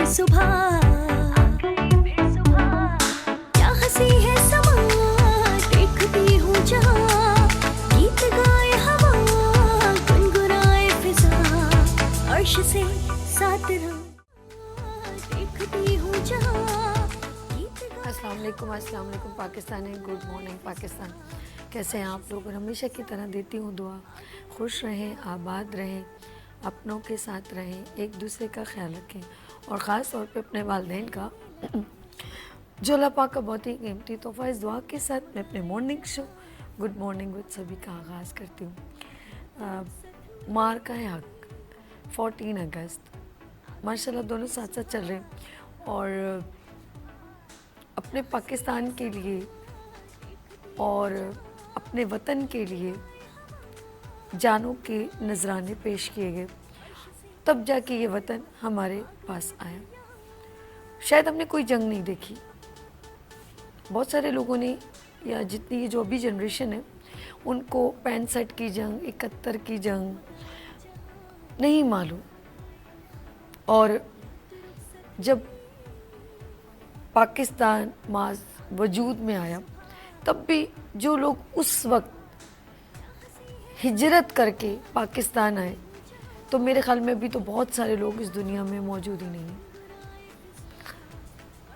फिर सुबह, क्या हंसी है समा, देखती हूँ जहाँ, गीत गाए हवा, गुनगुनाए फिजा, अर्श से साथ रहो, देखती हूँ जहाँ, अस्सलाम वालेकुम पाकिस्तान है। Good morning Pakistan. कैसे हैं आप लोग? और हमेशा की तरह देती हूँ दुआ, खुश रहें, आबाद रहें, अपनों के साथ रहें, एक दूसरे का ख्याल रखें और ख़ास तौर पे अपने वालिदैन का जो अल्लाह पाक का बहुत ही कीमती तोहफ़ा। इस दुआ के साथ मैं अपने morning show good morning with सभी का आगाज़ करती हूँ। मार का है हक, 14 अगस्त माशाल्लाह दोनों साथ साथ चल रहे हैं और अपने पाकिस्तान के लिए और अपने वतन के लिए जानों के नजराने पेश किए गए, तब जाके ये वतन हमारे पास आया। शायद हमने कोई जंग नहीं देखी, बहुत सारे लोगों ने, या जितनी जो अभी जनरेशन है उनको 65 की जंग, 71 की जंग नहीं मालूम। और जब पाकिस्तान माज वजूद में आया तब भी जो लोग उस वक्त हिजरत करके पाकिस्तान आए, तो मेरे ख्याल में अभी तो बहुत सारे लोग इस दुनिया में मौजूद ही नहीं हैं।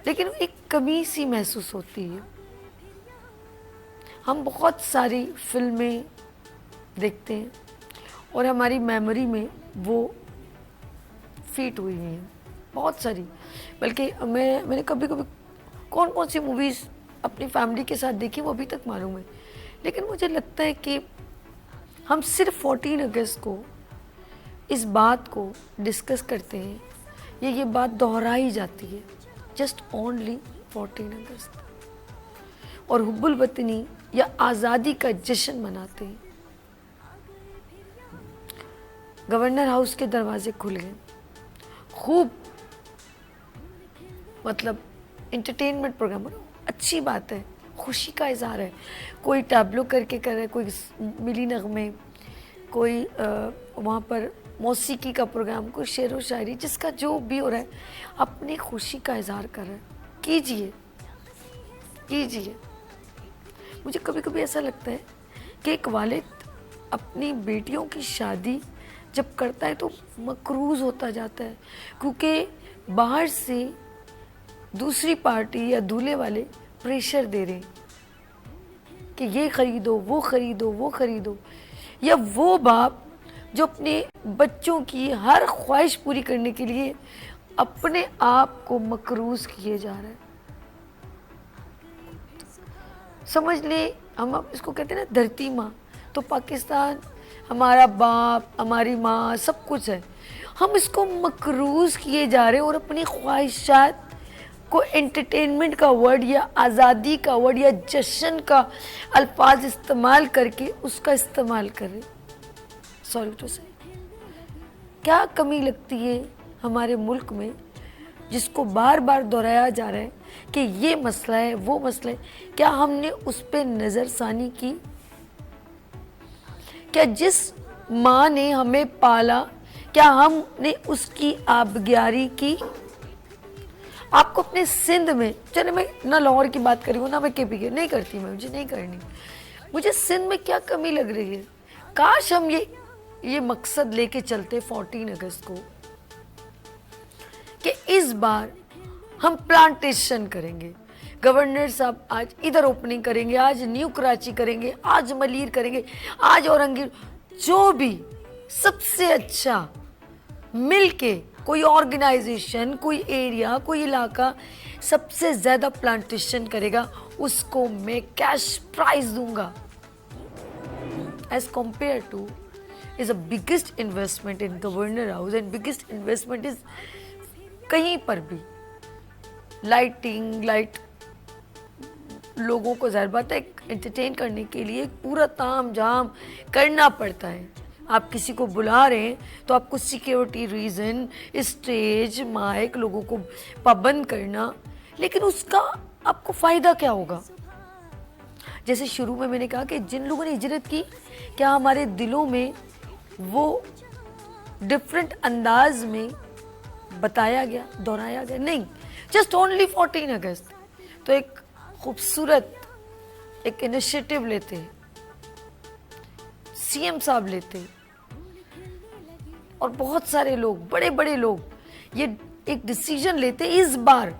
लेकिन एक कमी सी महसूस होती है। हम बहुत सारी फिल्में देखते हैं और हमारी मेमोरी में वो फिट हुई हुई हैं बहुत सारी। बल्कि मैंने कभी कभी कौन कौन सी मूवीज़ अपनी फैमिली के साथ देखी वो अभी तक मालूम है। लेकिन मुझे लगता है कि हम सिर्फ 14 अगस्त को इस बात को डिस्कस करते हैं, ये बात दोहराई जाती है, जस्ट ओनली 14 अगस्त, और हुब्बुल वतनी या आज़ादी का जश्न मनाते हैं। गवर्नर हाउस के दरवाजे खुल गए, खूब मतलब एंटरटेनमेंट प्रोग्राम, अच्छी बात है, खुशी का इजहार है। कोई टैब्लो करके कर रहा है, कोई मिली नगमे, कोई वहाँ पर मौसीकी का प्रोग्राम, कोई शेर व शायरी, जिसका जो भी हो रहा है अपनी खुशी का इजहार कर रहा है। कीजिए कीजिए। मुझे कभी कभी ऐसा लगता है कि एक वालिद अपनी बेटियों की शादी जब करता है तो मकरूज होता जाता है, क्योंकि बाहर से दूसरी पार्टी या दूल्हे वाले प्रेशर दे रहे हैं कि ये खरीदो, वो खरीदो, वो खरीदो। या वो बाप जो अपने बच्चों की हर ख्वाहिश पूरी करने के लिए अपने आप को मकरूज किए जा रहा है। समझ ले, हम अब इसको कहते हैं ना धरती माँ, तो पाकिस्तान हमारा बाप, हमारी माँ, सब कुछ है। हम इसको मकरूज किए जा रहे हैं और अपनी ख्वाहिशात को एंटरटेनमेंट का वर्ड या आज़ादी का वर्ड या जश्न का अल्फाज इस्तेमाल करके उसका इस्तेमाल करें। सॉरी टू से, क्या कमी लगती है हमारे मुल्क में जिसको बार बार दोहराया जा रहा है कि ये मसला है, वो मसला है? क्या हमने उस पर नज़रसानी की? क्या जिस माँ ने हमें पाला, क्या हमने उसकी आबगियारी की? आपको अपने सिंध में, चले मैं ना लाहौर की बात करी हूँ ना मैं केपी की, नहीं करती मैं, मुझे नहीं करनी। मुझे सिंध में क्या कमी लग रही है? काश हम ये मकसद लेके चलते 14 अगस्त को कि इस बार हम प्लांटेशन करेंगे। गवर्नर साहब आज इधर ओपनिंग करेंगे, आज न्यू कराची करेंगे, आज मलीर करेंगे, आज औरंगीर, जो भी सबसे अच्छा मिलके कोई ऑर्गेनाइजेशन, कोई एरिया, कोई इलाका सबसे ज़्यादा प्लांटेशन करेगा, उसको मैं कैश प्राइज दूंगा। As compare to is a biggest investment in governor house and biggest investment is कहीं पर भी लाइट लोगों को ज़ाहिर बात है एंटरटेन करने के लिए पूरा ताम झाम करना पड़ता है। आप किसी को बुला रहे हैं तो आपको सिक्योरिटी रीज़न, स्टेज, माइक, लोगों को पाबंद करना, लेकिन उसका आपको फ़ायदा क्या होगा? जैसे शुरू में मैंने कहा कि जिन लोगों ने हिजरत की, क्या हमारे दिलों में वो डिफरेंट अंदाज में बताया गया, दोहराया गया, नहीं, जस्ट ओनली 14 अगस्त। तो एक खूबसूरत एक इनिशिएटिव लेते, सीएम साहब लेते और बहुत सारे लोग, बड़े बड़े लोग ये एक डिसीजन लेते, इस बार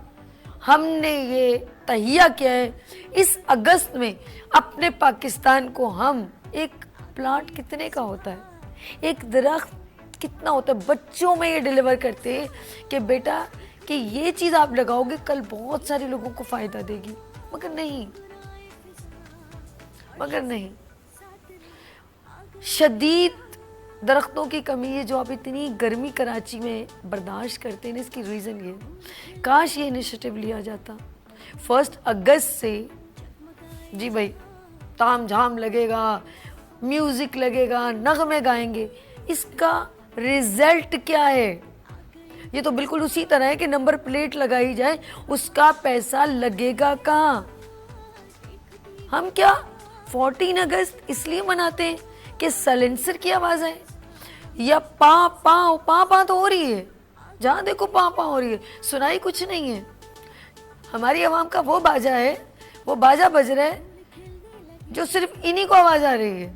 हमने ये तहिया किया है इस अगस्त में अपने पाकिस्तान को हम, एक प्लांट कितने का होता है, एक दरख्त कितना होता है, बच्चों में ये डिलीवर करते हैं कि बेटा कि ये चीज़ आप लगाओगे कल बहुत सारे लोगों को फ़ायदा देगी। मगर नहीं, मगर नहीं, शदीद दरख्तों की कमी है जो आप इतनी गर्मी कराची में बर्दाश्त करते हैं, इसकी रीज़न ये, काश ये इनिशिएटिव लिया जाता 1 अगस्त से। जी भाई, ताम झाम लगेगा, म्यूज़िक लगेगा, नगमे गाएंगे, इसका रिजल्ट क्या है? ये तो बिल्कुल उसी तरह है कि नंबर प्लेट लगाई जाए, उसका पैसा लगेगा कहाँ? हम क्या 14 अगस्त इसलिए मनाते हैं कि साइलेंसर की आवाज़ है, या पा पा पा पा तो हो रही है, जहाँ देखो पा पा हो रही है, सुनाई कुछ नहीं है। हमारी आवाम का वो बाजा है, वो बाजा बज रहा है जो सिर्फ इन्हीं को आवाज़ आ रही है,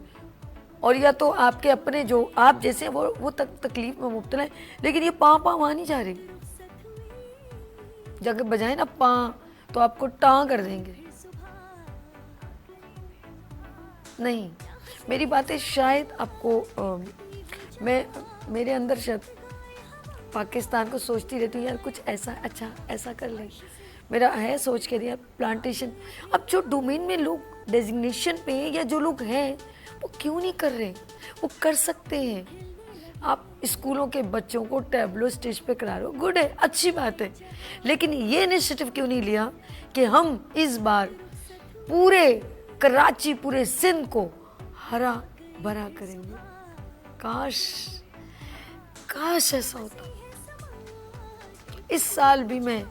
और या तो आपके अपने जो आप जैसे वो तकलीफ में मुब्तला है, लेकिन ये पा पा वहाँ नहीं जा रही। जब बजाए ना पा तो आपको टाँ कर देंगे। नहीं, मेरी बातें शायद आपको मेरे अंदर शायद पाकिस्तान को सोचती रहती हूँ, यार कुछ ऐसा अच्छा ऐसा कर ले, मेरा है सोच के दिया प्लांटेशन। अब जो डोमेन में लोग डेजिग्नेशन पे हैं या जो लोग हैं वो क्यों नहीं कर रहे? वो कर सकते हैं। आप स्कूलों के बच्चों को टैबलो स्टेज पे करा रहे हो, गुड है, अच्छी बात है, लेकिन ये इनिशिएटिव क्यों नहीं लिया कि हम इस बार पूरे कराची, पूरे सिंध को हरा भरा करेंगे? काश काश ऐसा होता। इस साल भी मैं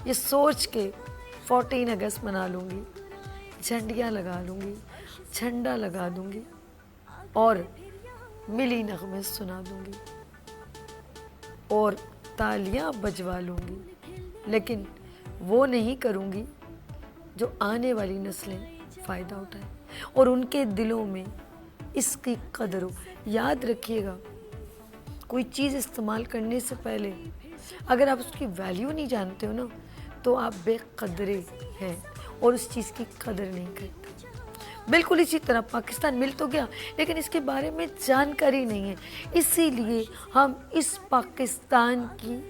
ये सोच के 14 अगस्त मना लूँगी, झंडियाँ लगा लूँगी, झंडा लगा दूँगी और मिली नगमे सुना दूँगी और तालियां बजवा लूँगी, लेकिन वो नहीं करूँगी जो आने वाली नस्लें फ़ायदा उठाएं और उनके दिलों में इसकी कदर हो। याद रखिएगा, कोई चीज़ इस्तेमाल करने से पहले अगर आप उसकी वैल्यू नहीं जानते हो ना, तो आप बेकदरे हैं और उस चीज़ की कदर नहीं करते। बिल्कुल इसी तरह पाकिस्तान मिल तो गया, लेकिन इसके बारे में जानकारी नहीं है, इसीलिए हम इस पाकिस्तान की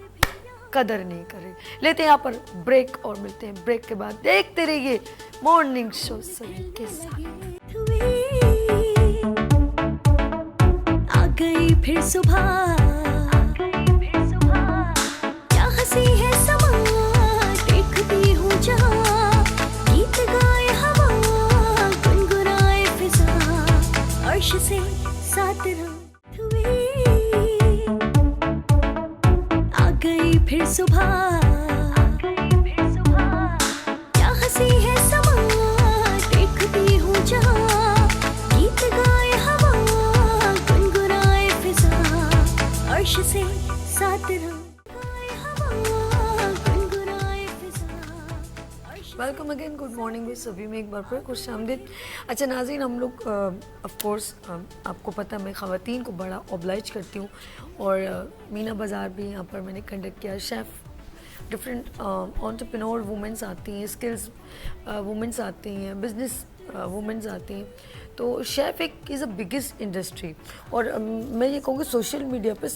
कदर नहीं करें। लेते हैं यहाँ पर ब्रेक और मिलते हैं ब्रेक के बाद। देखते रहिए मॉर्निंग शो सभी के साथ। आ गई फिर सुबह, क्या हंसी है समा, देखती हूँ जहाँ, गीत गाए हवा, गुनगुनाए फिजा, अर्श से साथ हुए। आ गई फिर सुबह, क्या हंसी है समा, देखती हूँ जहाँ, गीत गाए हवा, गुनगुनाए फिजा, अर्श से साथ welcome again, good morning with सभी में एक बार फिर खुश आमदीद। अच्छा नाज़रीन, हम लोग ऑफ कोर्स आपको पता है मैं ख़वातीन को बड़ा ऑब्लाइज करती हूँ और मीना बाज़ार भी यहाँ पर मैंने कंडक्ट किया। शेफ़ डिफरेंट एंटरप्रेन्योर वुमेंस आती हैं, स्किल्स वुमेंस आती हैं, बिजनेस वुमेंस आती हैं, तो शेफ़ एक इज़ अ बिगेस्ट इंडस्ट्री। और मैं ये कहूँगी सोशल मीडिया पर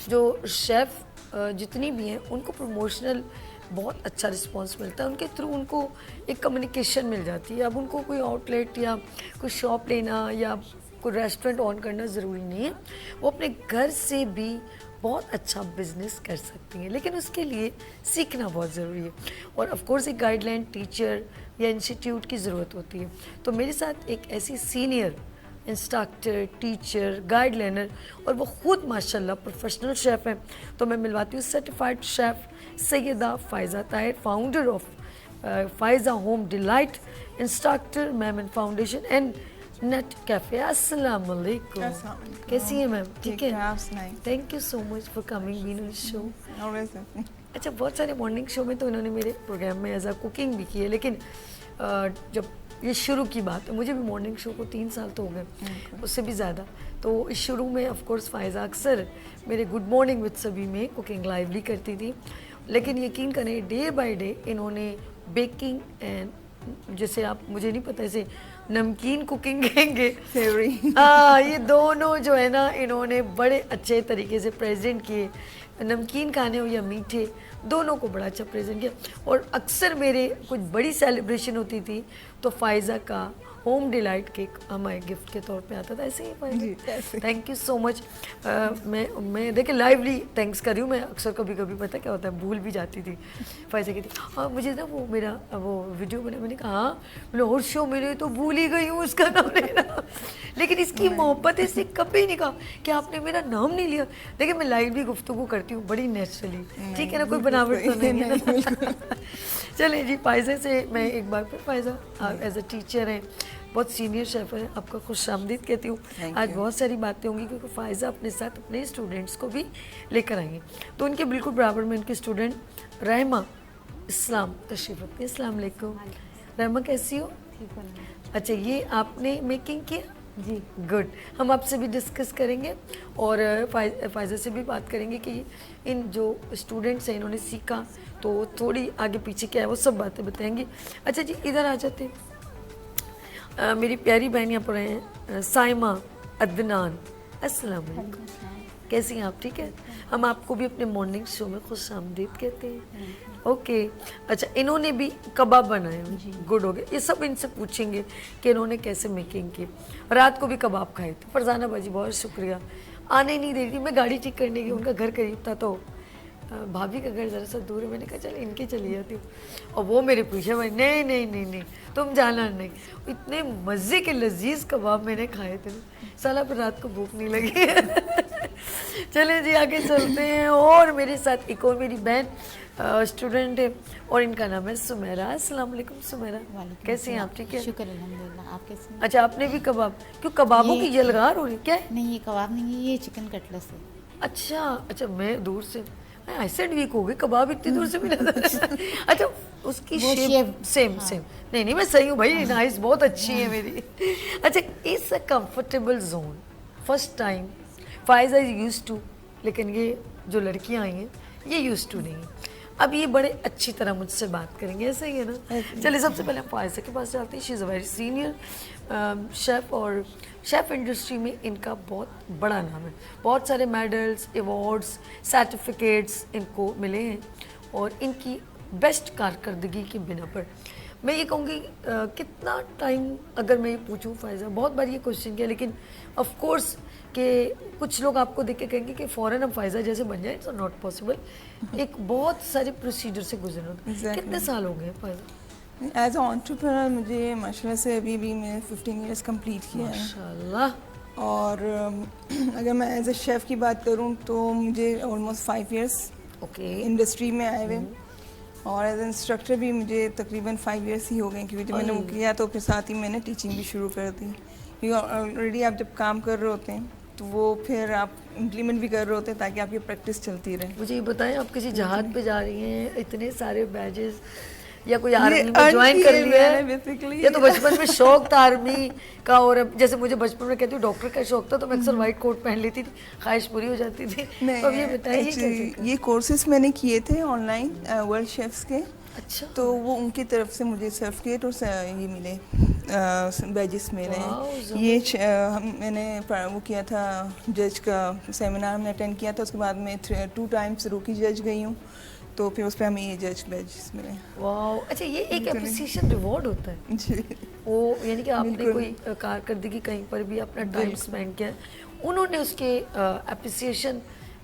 जो शेफ़ जितनी भी हैं उनको प्रमोशनल बहुत अच्छा रिस्पांस मिलता है, उनके थ्रू उनको एक कम्युनिकेशन मिल जाती है। अब उनको कोई आउटलेट या कोई शॉप लेना या कोई रेस्टोरेंट ऑन करना ज़रूरी नहीं है, वो अपने घर से भी बहुत अच्छा बिजनेस कर सकती हैं, लेकिन उसके लिए सीखना बहुत ज़रूरी है और ऑफ कोर्स एक गाइडलाइन टीचर या इंस्टीट्यूट की ज़रूरत होती है। तो मेरे साथ एक ऐसी सीनियर इंस्ट्रक्टर, टीचर, गाइडलाइनर और वो खुद माशाल्लाह प्रोफेशनल शेफ़ हैं, तो मैं मिलवाती हूँ certified chef Syeda Faiza Tahir, founder of Faiza home delight, instructor ma'am in foundation and nut cafe. अस्सलाम वालेकुम। अस्सलाम वालेकुम। कैसी है मैम? ठीक है, आप सुनाइए। Thank you so much for coming been on show. Always अच्छा, बहुत सारे मॉर्निंग शो में तो इन्होंने मेरे प्रोग्राम में एज अ कुकिंग भी की है, लेकिन जब ये शुरू की बात है, मुझे भी मॉर्निंग शो को 3 साल तो हो गए, उससे भी ज़्यादा। तो इस शुरू में ऑफ कोर्स फ़ायज़ा अक्सर मेरे गुड मॉर्निंग विद सभी में कुकिंग लाइवली करती थी, लेकिन यकीन करें डे बाय डे इन्होंने बेकिंग एंड जैसे आप मुझे नहीं पता ऐसे नमकीन कुकिंग कहेंगे सेवरी हाँ, ये दोनों जो है ना इन्होंने बड़े अच्छे तरीके से प्रेजेंट किए। नमकीन खाने हो या मीठे, दोनों को बड़ा अच्छा प्रेजेंट किया। और अक्सर मेरे कुछ बड़ी सेलिब्रेशन होती थी तो फ़ायज़ा का होम डिलाइट केक हमारे गिफ्ट के तौर पे आता था। ऐसे ही Faiza, thank you so much. मैं देखिए लाइवली थैंक्स कर रही हूँ। मैं अक्सर कभी कभी पता क्या होता है, भूल भी जाती थी। फ़ायज़ा कहती हाँ मुझे ना वो मेरा वो वीडियो बना, मैंने कहा हाँ बोले और शो मेरे तो भूल ही गई हूँ उसका नाम लेना। लेकिन इसकी मोहब्बत है, इससे कभी नहीं कहा कि आपने मेरा नाम नहीं लिया। देखिए मैं लाइवली गुफ्तगू करती हूँ बड़ी नेचुरली, ठीक है ना, कोई बनावट तो नहीं है। चलिए जी, फ़ायज़ा से मैं एक बार फिर फ़ायज़ा एज अ टीचर हैं, बहुत सीनियर शेफ़ है, आपका खुशामदीद कहती हूँ। आज बहुत सारी बातें होंगी क्योंकि फ़ायज़ा अपने साथ अपने स्टूडेंट्स को भी लेकर आएंगे। तो उनके बिल्कुल बराबर में उनके स्टूडेंट रहमा इस्लाम तशरीफ़ रखती है। अस्सलाम वालेकुम रहमा, कैसी हो? अच्छा, ये आपने मेकिंग किया? जी गुड। हम आपसे भी डिस्कस करेंगे और फ़ायज़ा से भी बात करेंगे कि इन जो स्टूडेंट्स हैं इन्होंने सीखा तो थोड़ी आगे पीछे क्या है वो सब बातें बताएंगी। अच्छा जी, इधर आ जाते मेरी प्यारी बहन यहाँ पर हैं साइमा अदनान। अस्सलाम वालेकुम, कैसी हैं आप? ठीक है, हम आपको भी अपने मॉर्निंग शो में खुशामदीद कहते हैं। ओके अच्छा, इन्होंने भी कबाब बनाए हैं, गुड हो गए। ये सब इनसे पूछेंगे कि इन्होंने कैसे मेकिंग की। रात को भी कबाब खाए थे। फरजाना बाजी बहुत शुक्रिया, आने नहीं दे रही थी। मैं गाड़ी ठीक करने की, उनका घर करीब था तो भाभी का घर ज़रा सा दूर है, मैंने कहा चल इनके चली जाती हूँ। और वो मेरे पीछे भाई नहीं नहीं नहीं नहीं तुम जाना नहीं। इतने मज़े के लजीज कबाब मैंने खाए थे, साला पर रात को भूख नहीं लगी। चले जी आगे चलते हैं। और मेरे साथ एक और मेरी बहन स्टूडेंट है और इनका नाम है सुमेरा। अस्सलाम वालेकुम सुमेरा, कैसे हैं आप? ठीक है, शुक्र अल्हम्दुलिल्लाह। आप कैसे हैं? अच्छा, आपने भी कबाब? क्यों कबाबों की यलगार हो रही क्या है? नहीं, ये कबाब नहीं है, ये चिकन कटलेस है। अच्छा अच्छा, मैं दूर से एसिड वीक हो गई, कबाब इतनी दूर से भी नजर। अच्छा, उसकी शेप सेम सेम। नहीं नहीं मैं सही हूँ भाई, नाइस, बहुत अच्छी है मेरी। अच्छा, it's a comfortable zone. First time Faiza is used to, लेकिन ये जो लड़कियाँ आई हैं ये यूज्ड टू नहीं। अब ये बड़े अच्छी तरह मुझसे बात करेंगे, ऐसा ही है ना? चलिए सबसे पहले हम फ़ायज़ा के पास जाते हैं। She is a very senior chef और शेफ़ इंडस्ट्री में इनका बहुत बड़ा नाम है। बहुत सारे मेडल्स, अवार्ड्स, सर्टिफिकेट्स इनको मिले हैं और इनकी बेस्ट कारकर्दगी की बिना पर मैं ये कहूँगी कितना टाइम, अगर मैं ये पूछूँ फ़ायज़ा, बहुत बार ये क्वेश्चन किया, लेकिन ऑफ कोर्स कि कुछ लोग आपको देख के कहेंगे कि फ़ौरन हम फ़ायज़ा जैसे बन जाए, इट्स नॉट पॉसिबल। एक बहुत सारे प्रोसीजर से गुजरना होता है। कितने साल हो गए फ़ायज़ा? एज अ एंटरप्रेन्योर मुझे माशाल्लाह से अभी भी मैंने 15 इयर्स कंप्लीट किया है। माशाल्लाह। और अगर मैं एज अ शेफ़ की बात करूं तो मुझे ऑलमोस्ट 5 इयर्स ओके इंडस्ट्री में आए हुए, और एज इंस्ट्रक्टर भी मुझे तकरीबन 5 इयर्स ही हो गए, क्योंकि जब मैंने वो किया तो फिर साथ ही मैंने टीचिंग भी शुरू कर दी। क्योंकि ऑलरेडी आप जब काम कर रहे होते हैं तो वो फिर आप इम्प्लीमेंट भी कर रहे होते हैं ताकि आपकी प्रैक्टिस चलती रहे। मुझे ये बताएं, आप किसी जहाज पे जा रही हैं, इतने सारे बैजेस, या कोई आर्मी में ज्वाइन कर लिया है? बेसिकली ये तो बचपन में शौक था आर्मी का, और अब जैसे मुझे बचपन में कहती हूँ डॉक्टर का शौक था तो मैं अक्सर वाइट कोट पहन लेती थी, ख्वाहिश पूरी हो जाती थी। तो अब ये बताइए ये कोर्सेज मैंने किए थे ऑनलाइन वर्ल्ड शेफ्स के। अच्छा, तो वो उनकी तरफ से मुझे सर्टिफिकेट और ये मिले, बैजेस मिले। ये मैंने वो किया था, जज का सेमिनार में अटेंड किया था, उसके बाद मैं 2 टाइम्स रूकी जज गई हूँ, तो फिर उस पर हमें ये जज बैजेस मिले। वाओ, अच्छा ये एक एप्रिसिएशन रिवॉर्ड होता है जी, वो, यानी कि आपने कोई कारकर्दगी कहीं पर भी अपना टाइम स्पेंड किया, उन्होंने उसके एप्रिसिएशन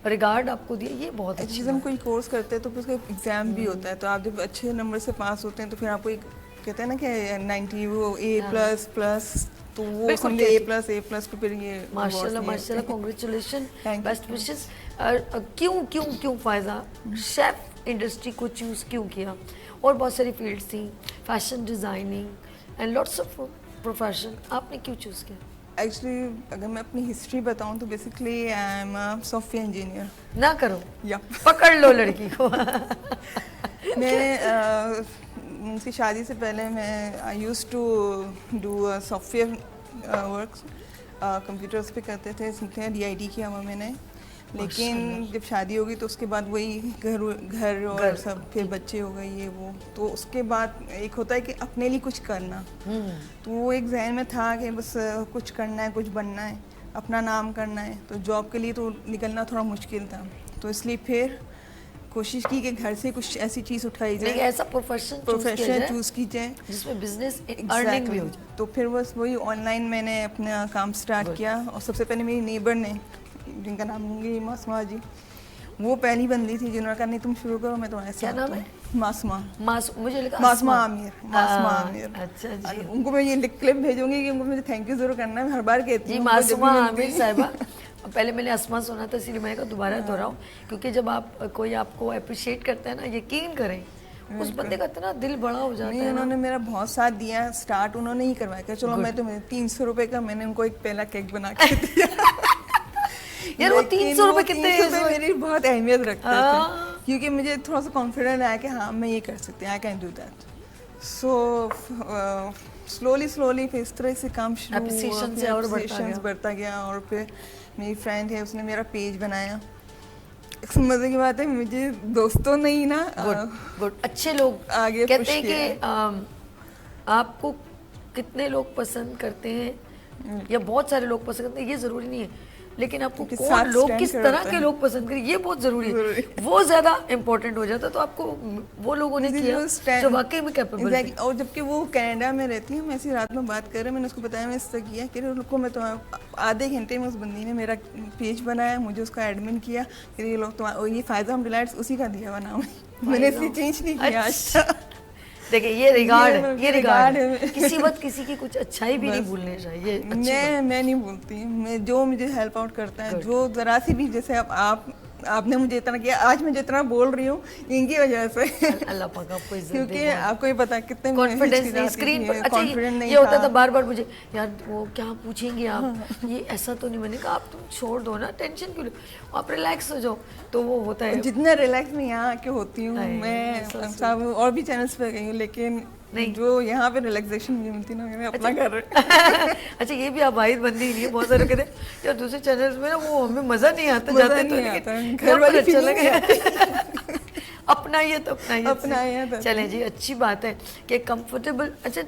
रिगार्ड आपको दिया, ये बहुत अच्छी जब हम कोई कोर्स करते हैं तो फिर उसका एग्ज़ाम भी होता है, तो आप जब अच्छे नंबर से पास होते हैं तो फिर आपको एक कहते हैं ना कि 90 वो A++, तो वो समझे A++ पे फिर ये माशाल्लाह माशाल्लाह, कांग्रेचुलेशन, बेस्ट विशेस। क्यों फ़ायज़ा शेफ़ इंडस्ट्री को चूज़ क्यों किया? और बहुत सारी फील्ड्स थी, fashion designing and lots of profession आपने क्यों चूज़ किया? एक्चुअली अगर मैं अपनी हिस्ट्री बताऊं तो basically I am a software engineer. ना करो, या पकड़ लो लड़की को। मैं उनकी शादी से पहले मैं I used to do software work, computers पे करते थे, सीखते हैं, DIT किया हुआ मैंने। लेकिन जब शादी होगी तो उसके बाद वही घर और सब, फिर बच्चे हो गए ये वो, तो उसके बाद एक होता है कि अपने लिए कुछ करना। तो वो एक जहन में था कि बस कुछ करना है, कुछ बनना है, अपना नाम करना है। तो जॉब के लिए तो निकलना थोड़ा मुश्किल था, तो इसलिए फिर कोशिश की कि घर से कुछ ऐसी चीज़ उठाई जाए, ऐसा प्रोफेशन चूज़ की जाए जिसमें बिजनेस अर्निंग भी हो जाए। तो फिर बस वही ऑनलाइन मैंने अपना काम स्टार्ट किया। और सबसे पहले मेरी नेबर ने, जिनका नाम लूँगी मासमा जी, वो पहली बंदी थी जिन्होंने कहा नहीं तुम शुरू करो, मैं तुम्हारे साथ। क्या नाम है? मासमा। मुझे लगा मासमा आमिर। मासमा आमिर। अच्छा जी। उनको मैं ये क्लिप भेजूंगी कि उनको मुझे थैंक यू जरूर करना है, मैं हर बार कहती जी हूँ। मासूमा आमिर साहिबा। पहले मैंने अस्मा सुना था, इसलिए मैंने कहा दोबारा दोहराऊं, क्योंकि जब आप कोई आपको अप्रिशिएट करता है ना, यकीन करें उस बंदे का इतना दिल बड़ा हो जाता है। उन्होंने मेरा बहुत साथ दिया। स्टार्ट उन्होंने ही करवाया कि चलो मैं तुम्हें 300 रुपए का मैंने उनको एक पहला केक बना के दिया। यार वो 300 रुपए कितने मेरी बहुत अहमियत रखते थे, क्योंकि मुझे थोड़ा सा कॉन्फिडेंट आया कि हाँ मैं ये कर सकती हूँ, I can do that. So slowly फिर इस तरह से काम शुरू हुआ, से और बढ़ता गया। और फिर मेरी फ्रेंड है, उसने मेरा पेज बनाया। मजे की बात है, मुझे दोस्तों ने ही ना गुड अच्छे लोग आगे कहते हैं कि आपको कितने लोग पसंद करते हैं या बहुत सारे लोग पसंद करते हैं, ये जरूरी नहीं है, लेकिन आपको कौन लोग किस तरह के लोग पसंद करें ये बहुत जरूरी है। वो ज्यादा इम्पोर्टेंट हो जाता है। तो आपको वो लोगों ने किया जो वाकई में कैपेबल है। और जबकि वो कनाडा में रहती है, हम ऐसी रात में बात कर रहे हैं, मैंने उसको बताया मैं इस तरह किया कि उनको मैं तो आधे घंटे में उस बंदी ने मेरा पेज बनाया, मुझे उसका एडमिन किया, फिर ये लोग तो ये फायदा हम डिलाइट्स उसी का दिया बना मैंने इसलिए चेंज नहीं किया आज। देखिए ये रिगार्ड है। किसी वक्त किसी की कुछ अच्छाई भी नहीं भूलनी चाहिए। मैं नहीं भूलती, मैं जो मुझे हेल्प आउट करता है, जो जरा सी भी, जैसे आपने मुझे इतना किया, आज मैं जितना बोल रही हूँ इनकी वजह से। अल्लाह पाक आपको इज्जत दे। क्योंकि आपको ये पता कितने कॉन्फिडेंस नहीं स्क्रीन पर। अच्छा ये होता था बार बार मुझे, यार वो क्या पूछेंगे आप, ये ऐसा तो नहीं। मैंने कहा आप तुम छोड़ दो ना, टेंशन क्यों, आप रिलैक्स हो जाओ। तो वो होता है जितना रिलैक्स मैं यहाँ आके होती हूँ, मैं सब और भी चैनल्स पे गई हूँ, लेकिन नहीं जो यहाँ पे रिलैक्सेशन नहीं मिलती ना, मैं अपना कर रही। अच्छा ये भी आप वाहिद बंदी नहीं है, बहुत सारे कहते हैं यार दूसरे चैनल्स में ना वो हमें मजा नहीं आता, जाते तो घर वाले अच्छा लगे। अपना ही है तो अपना ही है। चलें जी, अच्छी बात है कि कंफर्टेबल। अच्छा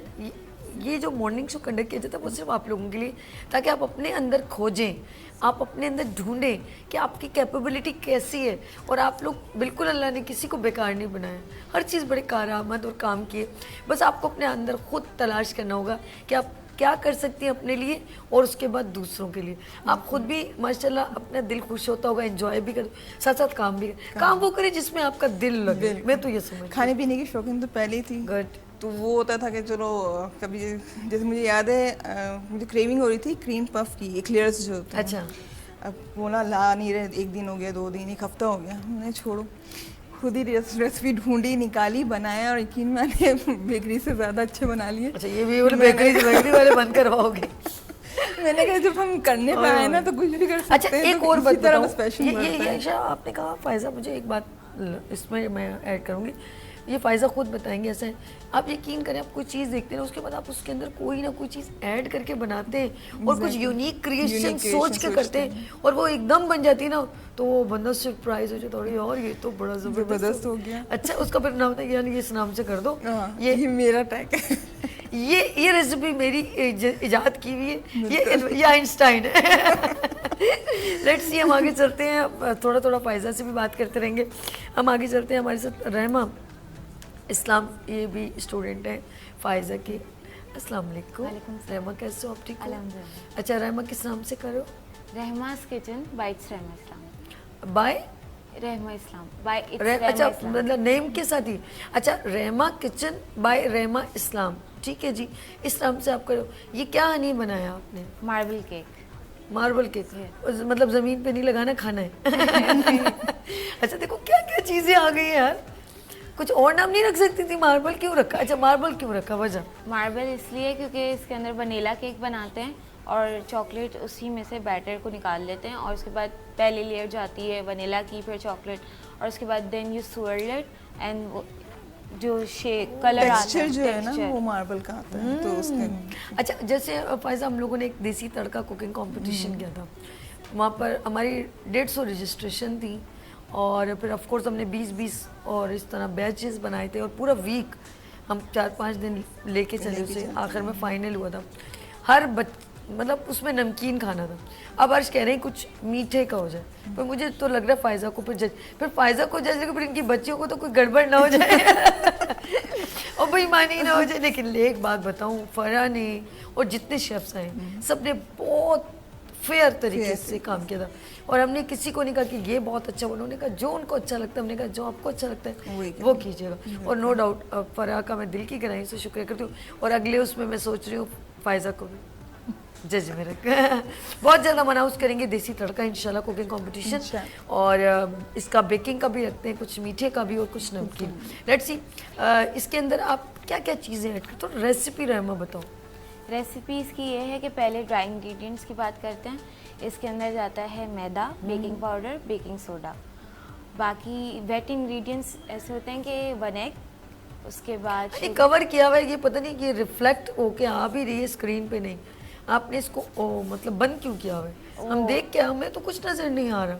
ये जो मॉर्निंग शो कंडक्ट किया जाता है वो सिर्फ आप लोगों के लिए, ताकि आप अपने अंदर खोजें, आप अपने अंदर ढूंढें कि आपकी कैपेबिलिटी कैसी है। और आप लोग बिल्कुल, अल्लाह ने किसी को बेकार नहीं बनाया, हर चीज़ बड़े कारआमद और काम किए। बस आपको अपने अंदर खुद तलाश करना होगा कि आप क्या कर सकती हैं अपने लिए और उसके बाद दूसरों के लिए। आप खुद भी माशाल्लाह अपना दिल खुश होता होगा, एंजॉय भी कर, साथ साथ काम भी कर। काम वो करें जिसमें आपका दिल लगे। मैं तो ये समझ, खाने पीने की शौकीन तो पहले ही थी। गुड। तो वो होता था कि चलो कभी, जैसे मुझे याद है मुझे क्रेविंग हो रही थी क्रीम पफ की, एक्लेयर्स जो होता है। अच्छा। अब बोला ला नहीं रहे, एक दिन हो गया, 2 दिन, 1 हफ्ता हो गया, मैंने छोड़ो, खुद ही रेसिपी ढूंढी, निकाली, बनाया, और यकीन मैंने बेकरी से ज़्यादा अच्छे बना लिए। अच्छा ये भी बेकरी वाले बंद करवाओगे? मैंने कहा जब हम करने पे आए ना तो कुछ भी कर सकते हैं। अच्छा एक और बात बताओ, ये आपने कहा फ़ायज़ा, मुझे एक बात इसमें मैं ऐड करूँगी, ये फ़ायज़ा खुद बताएंगे। ऐसा है, आप यकीन करें, आप कोई चीज़ देखते हैं उसके बाद आप उसके अंदर कोई ना कोई चीज़ ऐड करके बनाते हैं और कुछ यूनिक क्रिएशन सोच के करते हैं और वो एकदम बन जाती है ना, तो वो बंदा सरप्राइज हो जाता है, और ये तो बड़ा ज़बरदस्त हो गया। अच्छा उसका फिर नाम था, यानी इस नाम से कर दो, ये मेरा टैग है। ये रेसिपी मेरी इजाद की हुई है, ये आइंस्टाइन है। लेट्स सी, हम आगे चलते हैं, थोड़ा थोड़ा फ़ायज़ा से भी बात करते रहेंगे। हम आगे चलते हैं, हमारे साथ रहमा इस्लाम, ये भी स्टूडेंट है फ़ायज़ा की। अस्सलाम वालेकुम। रहमा कैसे हो आप, ठीक हो? अल्हम्दुलिल्लाह। अच्छा रहमा किस नाम से करो? Rahma's kitchen by its Rahma Islam. By Rahma Islam by its अच्छा मतलब नेम के साथ ही। अच्छा रहमा किचन बाय रहमा इस्लाम, ठीक है जी, इस नाम से आप करो। ये क्या हनी बनाया आपने? Marble cake. मार्बल केक, मतलब ज़मीन पे नहीं लगाना, खाना है। अच्छा देखो क्या क्या चीज़ें आ गई हैं यार, कुछ और नाम नहीं रख सकती थी? मार्बल क्यों रखा? अच्छा मार्बल क्यों रखा, वजह? मार्बल इसलिए क्योंकि इसके अंदर वनीला केक बनाते हैं और चॉकलेट उसी में से बैटर को निकाल लेते हैं और उसके बाद पहली लेयर जाती है वनीला की, फिर चॉकलेट, और उसके बाद then you swirl it and जो शेक कलर आता टेक्सचर है, जो है ना texture। वो मार्बल का आता है, तो उसके अच्छा जैसे फायजा, हम लोगों ने एक देसी तड़का कुकिंग कंपटीशन किया था, वहाँ पर हमारी 150 रजिस्ट्रेशन थी और फिर ऑफ कोर्स हमने 20-20 और इस तरह बैचेस बनाए थे और पूरा वीक हम 4-5 दिन लेके चले उसे, आखिर में फाइनल हुआ था। हर मतलब उसमें नमकीन खाना था। अब अर्श कह रहे हैं कुछ मीठे का हो जाए, पर मुझे तो लग रहा है फायजा को फिर फायजा को जैसे फिर इनकी बच्चियों को तो कोई गड़बड़ ना हो जाए और बेईमानी ना हो जाए। लेकिन एक बात बताऊं, फरा ने और जितने शेफ्स आए सब ने बहुत फेयर तरीके से काम किया था और हमने किसी को नहीं कहा कि ये बहुत अच्छा, उन्होंने कहा जो उनको अच्छा लगता है, हमने कहा जो आपको अच्छा लगता है वो कीजिएगा। और नो डाउट फराह का मैं दिल की गहराई से शुक्रिया करती हूँ और अगले उसमें मैं सोच रही हूँ फायजा को भी जज में रख बहुत जल्द हम अनाउंस करेंगे देसी तड़का इंशाल्लाह कुकिंग कंपटीशन और इसका बेकिंग का भी रखते हैं, कुछ मीठे का भी और कुछ नमकीन। लेट्स सी इसके अंदर आप क्या क्या चीज़ें ऐड करते हो? रेसिपी रहमा बताओ। रेसिपीज़ की ये है कि पहले ड्राई इंग्रेडिएंट्स की बात करते हैं। इसके अंदर जाता है मैदा, बेकिंग पाउडर, बेकिंग सोडा। बाकी वेट इंग्रेडिएंट्स ऐसे होते हैं कि 1 एग, उसके बाद कवर किया हुआ है, ये पता नहीं कि रिफ्लेक्ट होके आ भी रही है स्क्रीन पे, नहीं आपने इसको मतलब बंद क्यों किया हुआ है? हम देख के हमें तो कुछ नजर नहीं आ रहा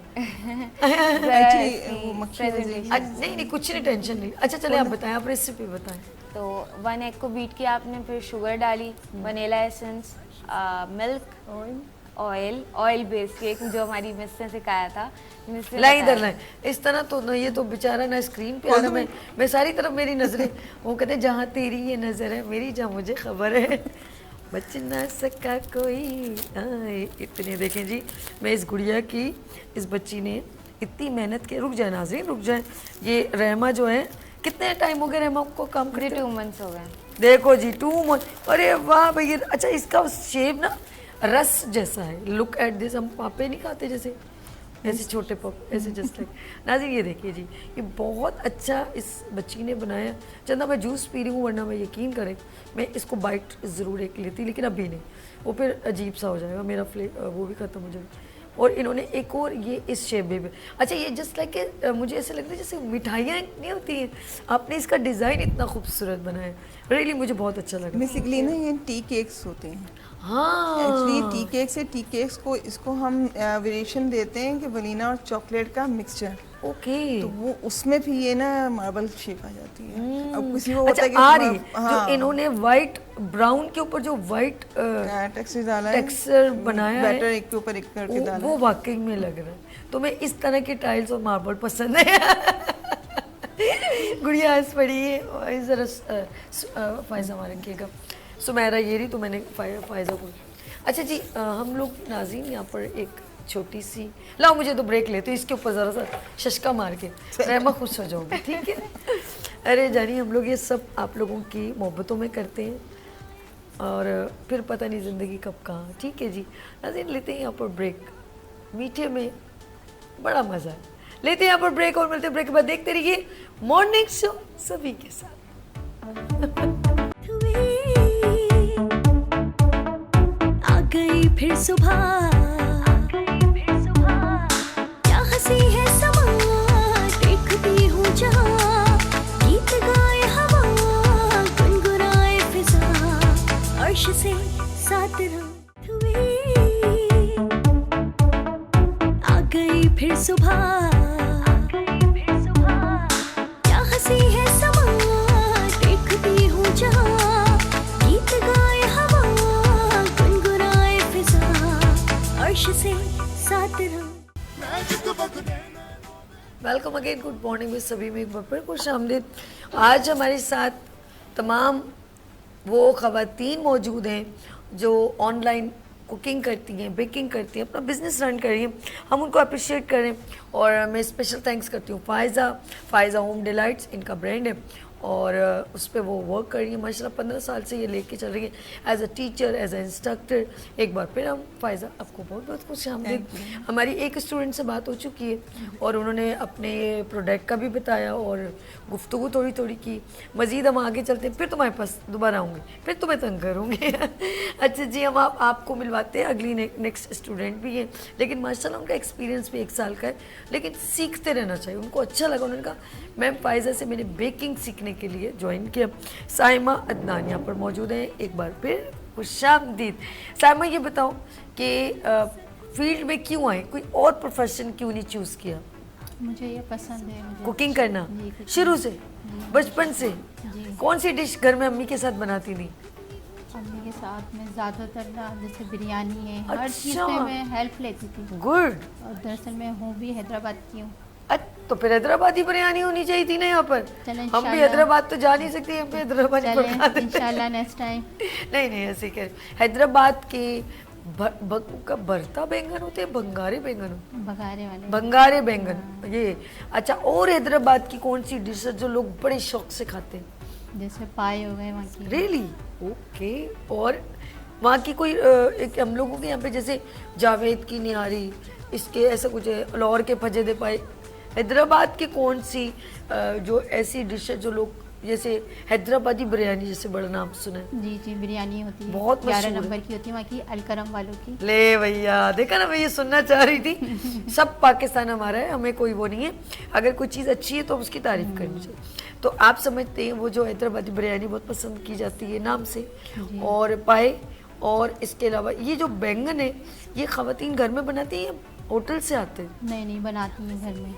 नहीं कुछ नहीं, टेंशन नहीं। अच्छा चले आप बताएं, आप रेसिपी बताएं। तो 1 एग को बीट किया आपने, फिर शुगर डाली, vanilla essence, milk, oil based cake जो हमारी मिस ने सिखाया था। लाई इधर लाई, इस तरह तो ना, ये तो बेचारा ना स्क्रीन पे आ रहा, मैं सारी तरफ मेरी नजरें, वो कहते हैं जहाँ तेरी ये नजर है मेरी जहाँ मुझे खबर है बच ना सका कोई आए। इतने देखें जी, मैं इस गुड़िया की, इस बच्ची ने इतनी मेहनत की। रुक जाए नाज़रीन रुक जाए, ये रहमा जो है, कितने टाइम हो गया रहमा को काम करते? 2 मंथ्स हो गए। देखो जी 2 मंथ, अरे वाह भैया। अच्छा इसका शेप ना रस जैसा है, लुक एट दिस। हम पापे नहीं खाते जैसे ऐसे छोटे पप, ऐसे जस्ट लाइक। नाज़रीन ये देखिए जी, ये बहुत अच्छा इस बच्ची ने बनाया। चंदा मैं जूस पी रही हूँ, वरना मैं यकीन करें मैं इसको बाइट ज़रूर एक लेती, लेकिन अभी नहीं, वो फिर अजीब सा हो जाएगा, मेरा वो भी ख़त्म हो जाएगा। और इन्होंने एक और ये इस शेप में भी, अच्छा ये जस्ट लाइक मुझे ऐसे लग रहा है जैसे मिठाइयाँ नहीं होती हैं, आपने इसका डिज़ाइन इतना खूबसूरत बनाया, रियली मुझे बहुत अच्छा लगा। बेसिकली ना ये टी केक्स होते हैं। हाँ एक्चुअली टी केक्स है, टी केक्स को इसको हम वेरिएशन देते हैं कि वनीला और चॉकलेट का मिक्सचर, ओके तो वो उसमें भी ये ना मार्बल शेप आ जाती है। अब किसी को अच्छा होता है कि आ रही हाँ, जो इन्होंने वाइट ब्राउन के ऊपर जो वाइट टेक्सचर डाला है, टेक्सचर बनाया बैटर है, एक के ऊपर एक करके डाला वो वाकई में लग रहा है। तो मैं इस तरह के टाइल्स और मार्बल पसंद है गुड़िया हंस पड़ी है। और जरा फायजा मार रखिएगा, सुमेरा ये रही, तो मैंने फायजा को। अच्छा जी हम लोग नाज़रीन यहाँ पर एक छोटी सी, लाओ मुझे तो ब्रेक लेते, इसके ऊपर ज़रा सा शशका मार के रहमा खुश हो जाओगे, ठीक है? अरे जानी हम लोग ये सब आप लोगों की मोहब्बतों में करते हैं और फिर पता नहीं ज़िंदगी कब कहाँ। ठीक है जी नाज़रीन, लेते हैं यहाँ पर ब्रेक। मीठे में बड़ा मज़ा है, लेते हैं यहाँ पर ब्रेक और मिलते हैं ब्रेक के बाद। देखते रहिए मॉर्निंग शो सभी के साथ। आ गई फिर सुबह, क्या हंसी है समा, देखती हूँ जहाँ, गीत गाए हवा, गुनगुनाए फिजा, अर्श से साथ हुए। आ गई फिर सुबह, क्या हंसी है समा, देखती हूँ जहाँ, गीत गाए हवा, गुनगुनाए फिजा, अर्श से साथ वेलकम अगेन, गुड मॉर्निंग में सभी में एक बार फिर खुश आमदीद। आज हमारे साथ तमाम वो ख़वातीन मौजूद हैं जो ऑनलाइन कुकिंग करती हैं, बेकिंग करती हैं, अपना बिजनेस रन कर रही हैं। हम उनको अप्रिशिएट करें और मैं स्पेशल थैंक्स करती हूँ फ़ायज़ा होम डिलाइट्स, इनका ब्रांड है, और उस पर वो वर्क कर रही है माशाल्लाह। 15 साल से ये लेके चल रही है as a teacher, as a instructor. एक बार फिर हम फ़ायज़ा आपको बहुत बहुत खुश आमदीद। हमारी एक स्टूडेंट से बात हो चुकी है और उन्होंने अपने प्रोडक्ट का भी बताया और गुफ्तगू थोड़ी थोड़ी की। मज़ीद हम आगे चलते हैं, फिर तुम्हारे पास दोबारा आऊँगी, फिर तुम्हें तंग करूँगी। अच्छा जी, हम आपको मिलवाते हैं अगली नेक्स्ट स्टूडेंट भी है, लेकिन माशाल्लाह उनका एक्सपीरियंस भी 1 साल का है, लेकिन सीखते रहना चाहिए। उनको अच्छा लगा, उन्होंने कहा मैम फ़ायज़ा से मैंने बेकिंग सीखने के लिए ज्वाइन किया। साइमा अदनान यहाँ पर मौजूद हैं, एक बार फिर खुशामदीद। साइमा ये बताओ कि फील्ड में क्यों आए, कोई और प्रोफेशन क्यों नहीं चूज़ किया? मुझे ये पसंद है, मुझे कुकिंग करना जी, कुकिंग। शुरू से, बचपन से? जी। कौन सी डिश घर में अम्मी के साथ बनाती थी? अम्मी के साथ में ज़्यादातर ना जैसे बिरयानी है, हर चीज़ अच्छा। में मैं हेल्प लेती थी। गुड। और दरअसल मैं हूँ भी हैदराबाद की हूँ। तो फिर हैदराबादी बिरयानी होनी चाहिए थी ना यहाँ पर। चलो हम भी इंशाल्लाह। हैदराबाद तो जा नहीं सकते, हम भी हैदराबादी चलें पका देते हैं। इंशाल्लाह नेक्स्ट टाइम। नहीं ऐसे कह रहे। हैदराबाद के का भरता बैंगन होते हैं, बंगारे बैंगन होते बघारे वाले। बंगारे बैंगन ये। अच्छा, और हैदराबाद की कौन सी डिश है जो लोग बड़े शौक से खाते हैं? जैसे पाए हो गए वहाँ की। रियली? ओके। और वहाँ की कोई एक हम लोगों के यहाँ पे जैसे जावेद की निहारी, इसके ऐसा कुछ है, लाहौर के फजे दे पाए। हैदराबाद की कौन सी जो ऐसी डिश है जो लोग, जैसे हैदराबादी बिरयानी जैसे बड़ा नाम सुना है। जी जी, बिरयानी होती है, बहुत 11 मशहूर है। नंबर की होती है वहाँ की, अलकरम वालों की। ले भैया, देखा ना, मैं ये सुनना चाह रही थी। सब पाकिस्तान हमारा है, हमें कोई वो नहीं है। अगर कोई चीज़ अच्छी है तो उसकी तारीफ करनी चाहिए। तो आप समझते हैं वो जो हैदराबादी बिरयानी बहुत पसंद की जाती है नाम से, और पाए, और इसके अलावा ये जो बैंगन है ये ख़वातीन घर में बनाती हैं या होटल से आते हैं? नहीं नहीं, बनाती हैं घर में।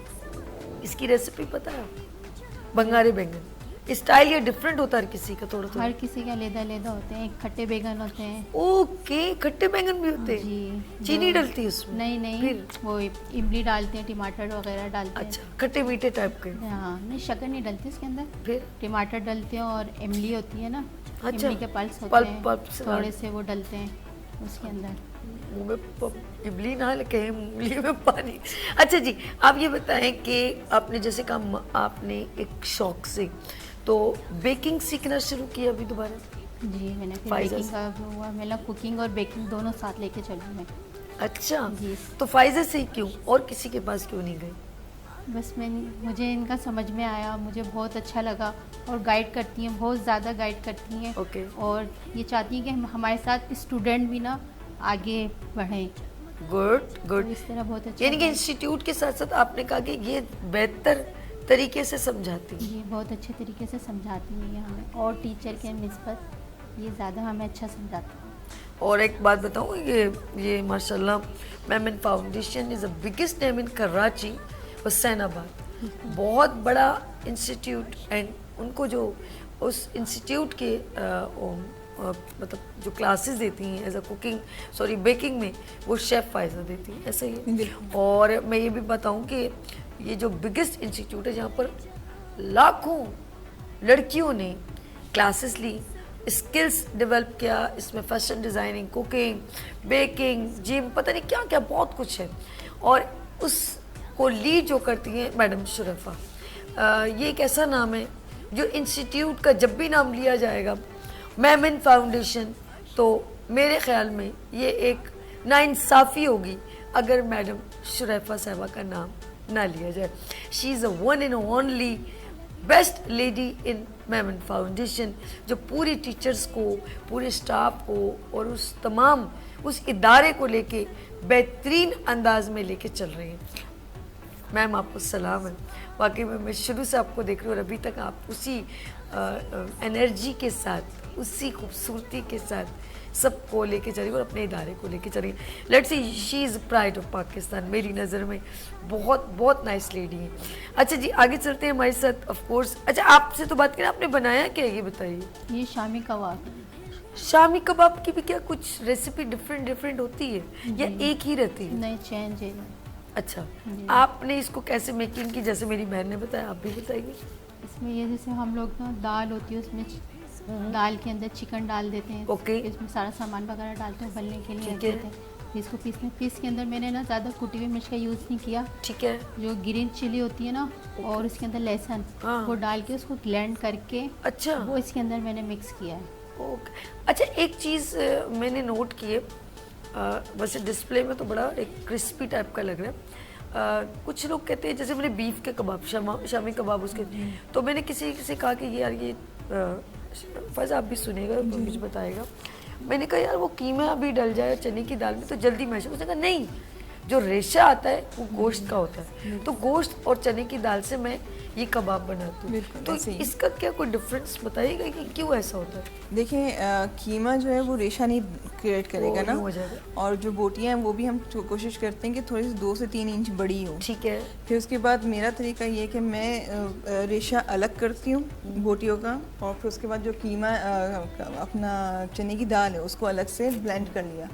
इसकी रेसिपी पता है आपको? बंगारे बैंगन स्टाइल ये डिफरेंट होता है किसी का थोड़ा थोड़ा। हर किसी का लेदा होते हैं, खट्टे बैंगन होते हैं। ओके, खट्टे बैंगन भी होते हैं? जी। चीनी जो- डलती है उसमें? नहीं नहीं, फिर? वो इमली डालते हैं, टमाटर वगैरह डालते हैं। अच्छा, खट्टे मीठे टाइप के। हाँ, नहीं शक्कर नहीं डलती इसके अंदर, फिर? टमाटर डलते हैं और इमली होती है ना, अच्छा, इमली के पल्स होते पल्प- हैं, पल्प से थोड़े डाल- से वो डलते हैं उसके अंदर। मुंह में इमली ना लगे, उंगली में पानी। अच्छा जी, आप ये बताएं कि आपने जैसे कहा आपने एक शौक से तो बेकिंग सीखना शुरू किया अभी दोबारा? जी, मैंने फिर फ़ायज़ा बेकिंग का वो हुआ, मैं कुकिंग और बेकिंग दोनों साथ लेके चलूँ मैं। अच्छा जी। तो फ़ायज़ा से ही क्यों, और किसी के पास क्यों नहीं गए? बस मुझे इनका समझ में आया, मुझे बहुत अच्छा लगा, और गाइड करती हैं, बहुत ज़्यादा गाइड करती हैं। ओके। और ये चाहती हैं कि हमारे साथ स्टूडेंट भी ना आगे बढ़ें, गुड तो गुड। इस तरह बहुत अच्छा यानी कि लगा। इंस्टीट्यूट के साथ साथ आपने कहा कि ये बेहतर तरीके से समझाती है। ये बहुत अच्छे तरीके से समझाती हैं ये हमें, और टीचर के निस्बत ये ज़्यादा हमें अच्छा समझाती हैं। और एक बात बताऊँ, ये माशाल्लाह Memon foundation is the biggest name in Karachi, Hussainabad, बहुत बड़ा इंस्टीट्यूट। एंड उनको जो उस इंस्टीट्यूट के मतलब जो क्लासेस देती हैं एज अ बेकिंग में, वो शेफ़ फ़ायज़ा देती हैं, ऐसा ही है। और मैं ये भी बताऊँ कि ये जो बिगेस्ट इंस्टीट्यूट है जहाँ पर लाखों लड़कियों ने क्लासेस ली, स्किल्स डेवलप किया, इसमें fashion designing, cooking, baking, gym, पता नहीं क्या क्या बहुत कुछ है। और उसको लीड जो करती हैं मैडम शुरैफा, ये एक ऐसा नाम है जो इंस्टीट्यूट का जब भी नाम लिया जाएगा मेमन फाउंडेशन, तो मेरे ख्याल में ये एक नाइंसाफ़ी होगी अगर मैडम शुरैफा साहिबा का नाम ना लिया जाए। She is a one and only best lady in Memon foundation, जो पूरी टीचर्स को, पूरे स्टाफ को और उस इदारे को लेके बेहतरीन अंदाज में लेके चल रही हैं। मैम आपको सलाम है, वाकई में मैं शुरू से आपको देख रही हूँ और अभी तक आप उसी एनर्जी के साथ, उसी खूबसूरती के साथ सबको लेके चली और अपने इदारे को लेके चली। Let's see, she is pride of Pakistan मेरी नज़र में, बहुत बहुत नाइस लेडी है। अच्छा जी, आगे चलते हैं हमारे साथ ऑफ कोर्स। अच्छा, आपसे तो बात करें, आपने बनाया क्या ये बताइए? ये शामी कबाब। शामी कबाब की भी क्या कुछ रेसिपी डिफरेंट होती है या एक ही रहती है? नहीं, चेंज है। अच्छा, आपने इसको कैसे मेकिंग की, जैसे मेरी बहन ने बताया, आप भी बताइए। इसमें ये जैसे हम लोग ना दाल होती है, उसमें दाल के अंदर चिकन डाल देते हैं। ओके। इसमें सारा सामान वगैरह डालते हैं, उबलने के लिए रख ठीक है। देते हैं। फिर इसको पीस के अंदर मैंने ना ज़्यादा कुटी हुई मिर्च का यूज़ नहीं किया। ठीक है। जो ग्रीन चिली होती है ना और उसके अंदर लहसुन हाँ। वो डाल के उसको ब्लेंड करके अच्छा। वो इसके अंदर मैंने मिक्स किया है। ओके। अच्छा, एक चीज़ मैंने नोट की है, वैसे डिस्प्ले में तो बड़ा एक क्रिस्पी टाइप का लग रहा है। कुछ लोग कहते हैं, जैसे मैंने बीफ के कबाब, शामी कबाब उसके, तो मैंने किसी से कहा कि यार ये फैज़ आप भी सुनिएगा, कुछ बताएगा। मैंने कहा यार वो कीमा भी डल जाए चने की दाल में तो जल्दी मैश। उसने कहा नहीं, जो रेशा आता है वो गोश्त का होता है, तो गोश्त और चने की दाल से मैं ये कबाब बनाती हूँ। तो इसका क्या कोई डिफरेंस बताइएगा कि क्यों ऐसा होता है? देखिए कीमा जो है वो रेशा नहीं क्रिएट करेगा ना, और जो बोटियाँ हैं वो भी हम कोशिश करते हैं कि थोड़ी सी 2 से 3 इंच बड़ी हो। ठीक है। फिर उसके बाद मेरा तरीका ये है कि मैं रेशा अलग करती हूँ बोटियों का, और फिर उसके बाद जो कीमा अपना चने की दाल है उसको अलग से ब्लेंड कर लिया।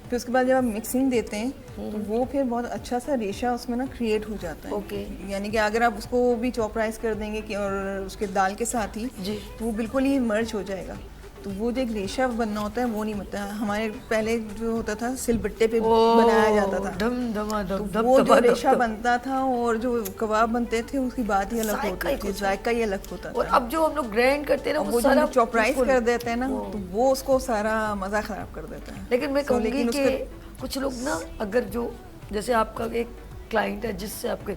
फिर उसके बाद जब आप मिक्सिंग देते हैं तो वो फिर बहुत अच्छा सा रेशा उसमें ना क्रिएट हो जाता है। ओके। यानी कि अगर आप उसको भी चॉपराइज कर देंगे कि और उसके दाल के साथ ही जी, तो वो बिल्कुल ही मर्ज हो जाएगा। तो वो जो एक रेशा बनना होता है वो नहीं बनता। हमारे पहले जो होता था सिलबट्टे पे बनाया जाता था, तो वो जो रेशा बनता था और जो कबाब बनते थे उसकी बात ही अलग होती थी, जायका ही अलग होता था। और अब जो हम लोग ग्राइंड करते हैं ना वो सारा चॉपराइज कर देते हैं ना, तो वो उसको सारा मजा खराब कर देता है। लेकिन मैं कहूँगी कि कुछ लोग ना, अगर जो जैसे आपका एक क्लाइंट है जिससे आपके,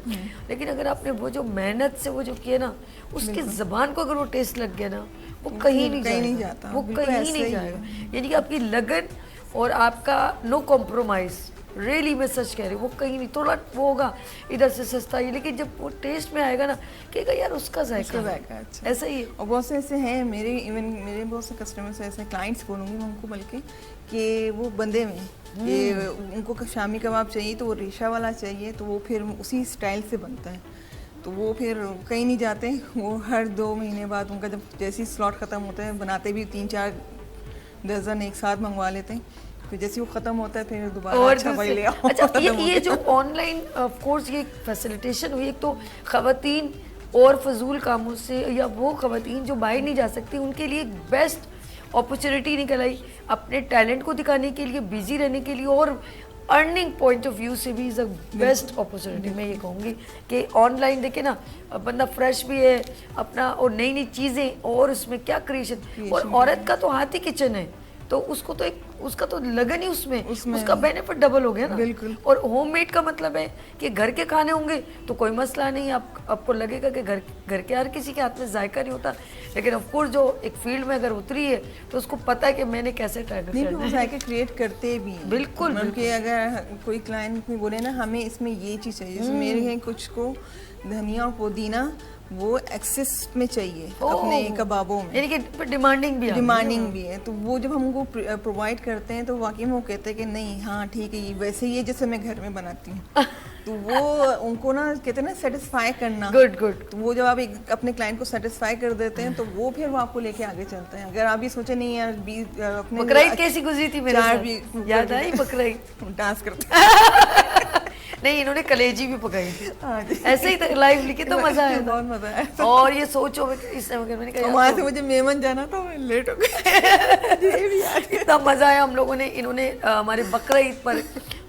लेकिन अगर आपने वो जो मेहनत से वो जो किया ना, उसकी ज़बान को अगर वो टेस्ट लग गया ना, वो कहीं नहीं जाता, वो कहीं नहीं जाएगा। यानी कि आपकी लगन और आपका नो कॉम्प्रोमाइज़, रियली मैं सच कह रही हूँ, वो कहीं नहीं। थोड़ा वो होगा इधर से सस्ता ही, लेकिन जब वो टेस्ट में आएगा ना, कहेगा यार उसका जायका अच्छा। ऐसा ही है। और बहुत से ऐसे हैं मेरे बहुत से कस्टमर्स ऐसे, क्लाइंट्स बोलूँगी मैं उनको, बल्कि कि वो बंदे में कि उनको शामी कबाब चाहिए तो वो रेशा वाला चाहिए, तो वो फिर उसी स्टाइल से बनता है। तो वो फिर कहीं नहीं जाते, वो हर 2 महीने बाद उनका जब जैसे ही स्लॉट ख़त्म होता है, बनाते भी 3-4 दर्जन एक साथ मंगवा लेते हैं, फिर जैसे वो ख़त्म होता है फिर दोबारा अच्छा भाई ले आओ। अच्छा, ये जो ऑनलाइन ऑफ कोर्स ये फैसिलिटेशन हुई, एक तो ख़वातीन और फजूल कामों से, या वो ख़वातीन जो बाहर नहीं जा सकती, उनके लिए बेस्ट अपॉर्चुनिटी निकल आई अपने टैलेंट को दिखाने के लिए, बिजी रहने के लिए, और अर्निंग पॉइंट ऑफ व्यू से भी इज़ अ बेस्ट अपॉर्चुनिटी। मैं ये कहूँगी कि ऑनलाइन देखे ना, बंदा फ्रेश भी है अपना, और नई नई चीज़ें, और उसमें क्या क्रिएशन, और औरत का तो हाथ ही किचन है, तो उसको तो उसका तो लगन ही उसमें उसका बेनिफिट डबल हो गया ना। बिल्कुल। और होममेड का मतलब है कि घर के खाने होंगे तो कोई मसला नहीं, आपको लगेगा कि घर के हर किसी के हाथ में जायका नहीं होता, लेकिन ऑफ कोर्स जो एक फील्ड में अगर उतरी है तो उसको पता है कि मैंने कैसे ट्राई करना है। नहीं, जायके क्रिएट करते भी हैं। बिल्कुल, बल्कि अगर कोई क्लाइंट में बोले ना हमें इसमें ये चीज़ चाहिए, जैसे मेरे हैं कुछ को धनिया और पुदीना वो एक्सेस में चाहिए अपने कबाबों में, यानी कि डिमांडिंग भी है। तो वो जब हम उनको प्रोवाइड करते हैं तो वाकई में वो कहते हैं कि नहीं हाँ ठीक है, ये वैसे ही है जैसे मैं घर में बनाती हूँ। तो वो उनको ना कहते हैं ना सेटिस्फाई करना, गुड। तो वो जब आप अपने क्लाइंट को सेटिस्फाई कर देते हैं तो वो फिर वो आपको लेके आगे चलते हैं। अगर आप भी सोचे नहीं यार अपने बकरीद कैसी गुजरी थी मेरे साथ, याद आई बकरीद डांस करते नहीं, इन्होंने कलेजी भी पकाई थी ऐसे ही लाइव लिखे, तो मजा आया, बहुत मजा आया। और ये सोचो इस टाइम मैंने कहा वहाँ से मुझे मेमन जाना था, मैं लेट हो गई। इतना मजा आया हम लोगों ने, इन्होंने हमारे बकरीद पर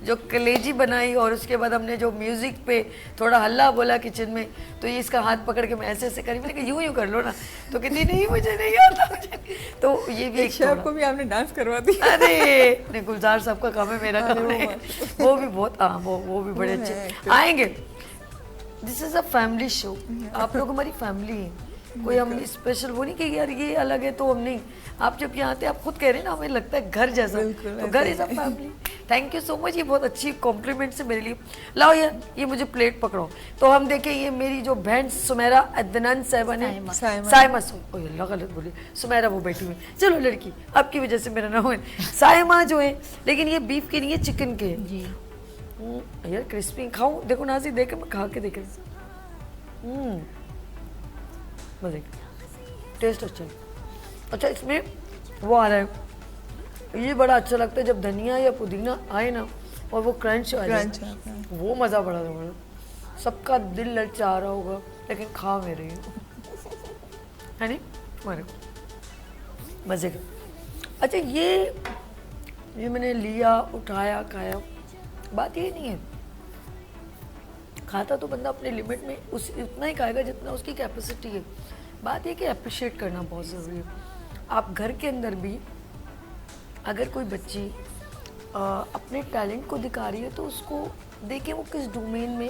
जो कलेजी बनाई, और उसके बाद हमने जो म्यूजिक पे थोड़ा हल्ला बोला किचन में, तो ये इसका हाथ पकड़ के मैं ऐसे ऐसे करी, मैंने कहा यूं कर लो ना, तो कहती नहीं मुझे नहीं आता मुझे। तो ये भी एक शेफ को भी आपने डांस करवा दिया। अरे नहीं, गुलजार साहब का काम है, मेरा काम है। वो भी बहुत वो भी बड़े अच्छे आएंगे। This is a family show, आप लोग हमारी फैमिली है, कोई हम स्पेशल वो नहीं कि यार ये अलग है तो हम नहीं। आप जब यहाँ आते हैं, आप खुद कह रहे हैं ना, हमें लगता है घर जैसा, तो घर is a family. Thank you so much, ये बहुत अच्छी कॉम्प्लीमेंट है मेरे लिए। लाओ यार ये मुझे प्लेट पकड़ो। तो हम देखें, ये मेरी जो बहन सुमेरा अदनान साहिबा ने, साइमा गलत बोली, सुमेरा वो बैठी हुई, चलो लड़की आपकी वजह से मेरा नाम है साइमा जो है, लेकिन ये बीफ के नहीं है, चिकन के जी। यार क्रिस्पी खाऊं, देखो नाजी, देखे मैं खा के देखे, मजे टेस्ट अच्छा है। अच्छा, इसमें वो आ रहा है, ये बड़ा अच्छा लगता है जब धनिया या पुदीना आए ना और वो क्रंच आ जाए, वो मज़ा बड़ा ज़बरदस्त। सबका दिल ललचा रहा होगा, लेकिन खा मेरे है नहीं, मज़े का। अच्छा, ये ये मैंने लिया, उठाया, खाया, बात ये नहीं है। खाता तो बंदा अपने लिमिट में उस उतना ही खाएगा जितना उसकी कैपेसिटी है। बात ये कि अप्रिशिएट करना बहुत ज़रूरी है। आप घर के अंदर भी अगर कोई बच्ची अपने टैलेंट को दिखा रही है तो उसको देखें वो किस डोमेन में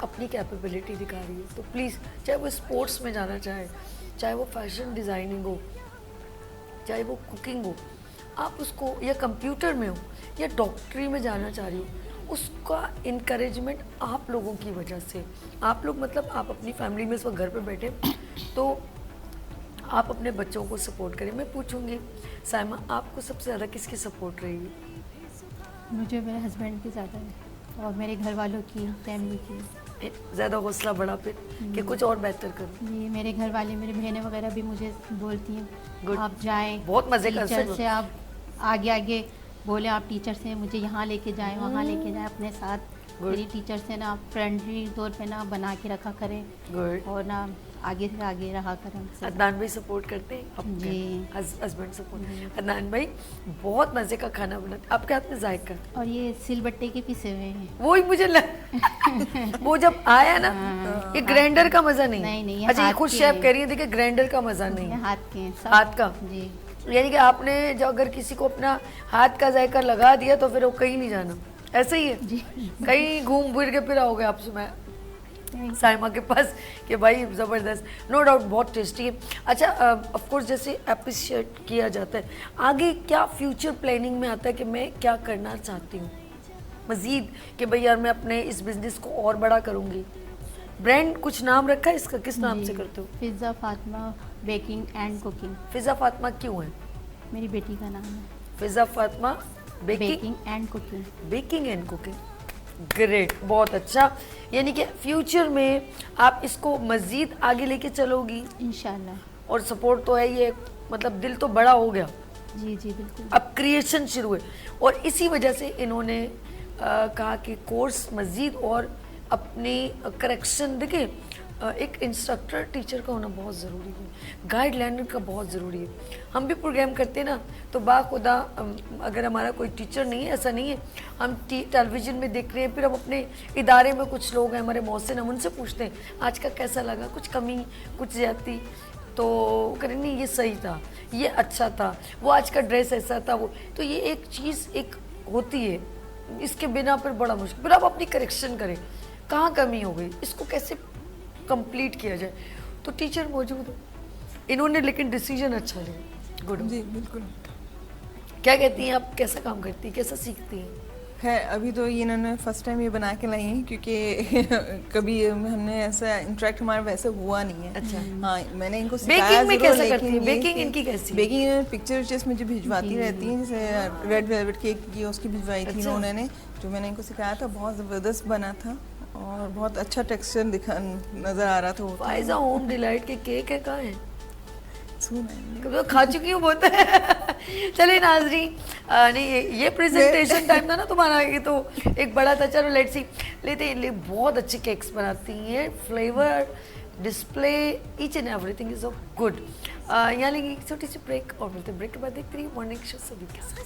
अपनी कैपेबिलिटी दिखा रही है। तो प्लीज़, चाहे वो स्पोर्ट्स में जाना चाहे, चाहे वो फैशन डिज़ाइनिंग हो, चाहे वो कुकिंग हो, आप उसको, या कंप्यूटर में हो, या डॉक्टरी में जाना चाह रही हो, उसका इनकरेजमेंट आप लोगों की वजह से। आप लोग मतलब आप अपनी फैमिली में इस वक्त घर पे बैठे तो आप अपने बच्चों को सपोर्ट करें। मैं पूछूंगी साइमा, आपको सबसे ज़्यादा किसकी सपोर्ट रही है? मुझे मेरे हस्बैंड की ज़्यादा है और मेरे घर वालों की, फैमिली की। ज़्यादा हौसला बढ़ा फिर कि कुछ और बेहतर करो। ये मेरे घर वाले, मेरी बहनें वगैरह भी मुझे बोलती Good. हैं आप जाएं, बहुत मज़े का टीचर से आप आगे आगे बोले, आप टीचर से मुझे यहाँ लेके जाएं, वहाँ लेके जाएं अपने साथ। मेरी टीचर से ना फ्रेंडली तौर पे ना बना के रखा करें गुड। और ना आगे से आगे रहा करें सब। अदनान भाई सपोर्ट करते हैं अपने जी। Husband support. अदनान भाई बहुत मज़े का खाना बनाते, आपके हाथ में जायका। और ये सिलबट्टे के पिसे हुए हैं। वो ही मुझे वो जब आया ना, ये ग्राइंडर का मजा नहीं। नहीं, ये अच्छा, ये हाथ खुद के शेफ हैं। कह रही है, देखिए ग्राइंडर का मजा नहीं ये है, हाथ के हैं सब। हाथ का। जी। यानी कि आपने जो अगर किसी को अपना हाथ का जायका लगा दिया तो फिर वो कहीं नहीं जाना, ऐसे ही है। जी। कहीं घूम फिर के फिर आओगे आपसे मैं साइमा के पास कि भाई ज़बरदस्त, नो डाउट बहुत टेस्टी है। अच्छा, ऑफ कोर्स जैसे अप्रिशिएट किया जाता है, आगे क्या फ्यूचर प्लानिंग में आता है कि मैं क्या करना चाहती हूँ मज़ीद, कि भाई यार मैं अपने इस बिज़नेस को और बड़ा करूँगी? ब्रांड कुछ नाम रखा है इसका, किस नाम से करते हो? Fiza Fatima baking and cooking. Fiza Fatima क्यों है? मेरी बेटी का नाम है। Fiza Fatima baking baking and cooking. Baking and cooking, great, बहुत अच्छा। यानी कि फ्यूचर में आप इसको मज़ीद आगे लेके चलोगी इंशाल्लाह। और सपोर्ट तो है ये, मतलब दिल तो बड़ा हो गया, जी जी बिल्कुल। अब क्रिएशन शुरू है। और इसी वजह से इन्होंने कहा कि कोर्स मज़ीद और अपनी करेक्शन, देखिए एक इंस्ट्रक्टर टीचर का होना बहुत ज़रूरी है, गाइड लाइनर का बहुत ज़रूरी है। हम भी प्रोग्राम करते हैं ना तो बाखुदा अगर हमारा कोई टीचर नहीं है, ऐसा नहीं है, हम टेलीविज़न में देख रहे हैं, फिर हम अपने इदारे में कुछ लोग हैं हमारे मौसिन, हम उनसे पूछते हैं आज का कैसा लगा, कुछ कमी कुछ ज़्यादती, तो करें नहीं ये सही था, ये अच्छा था, वो आज का ड्रेस ऐसा था, वो तो ये एक चीज़ एक होती है, इसके बिना फिर बड़ा मुश्किल। फिर आप अपनी करेक्शन करें, कहाँ कमी हो गई, इसको कैसे कंप्लीट किया जाए। तो टीचर मौजूद है, इन्होंने लेकिन डिसीजन अच्छा लिया। गुड जी बिल्कुल। क्या कहती हैं आप, कैसा काम करती हैं, कैसा सीखती हैं? खैर अभी तो ये इन्होंने फर्स्ट टाइम ये बना के लाई हैं, क्योंकि कभी हमने ऐसा इंटरेक्ट हमारा वैसे हुआ नहीं है। अच्छा। हाँ, मैंने इनको सिखाया बेकिंग में ज़रूर, कैसे लेकिन करती हैं? ये बेकिंग कि- इनकी कैसी? बेकिंग पिक्चर जैसे मुझे भिजवाती रहती हैं, जैसे रेड वेलवेट केक की उसकी भिजवाई थी अच्छा। उन्होंने, जो मैंने इनको सिखाया था, बहुत ज़बरदस्त बना था और बहुत अच्छा टेक्सचर दिखा नज़र आ रहा था वो। फायजा होम डिलाइट के केक है, कहाँ है? सुना है। कभी तो खा चुकी हूँ बहुत चलिए नाजरी, नहीं ये प्रेजेंटेशन टाइम था ना तुम्हारा, ये तो एक बड़ा था। चलो लेट्स सी, लेते हैं, बहुत अच्छे केक्स बनाती हैं, flavour display each and everything is of good. यहाँ लेंगे एक छोटी सी ब्रेक और मिलते ब्रेक के बाद देखते रहिए मॉर्निंग शो सभी के साथ।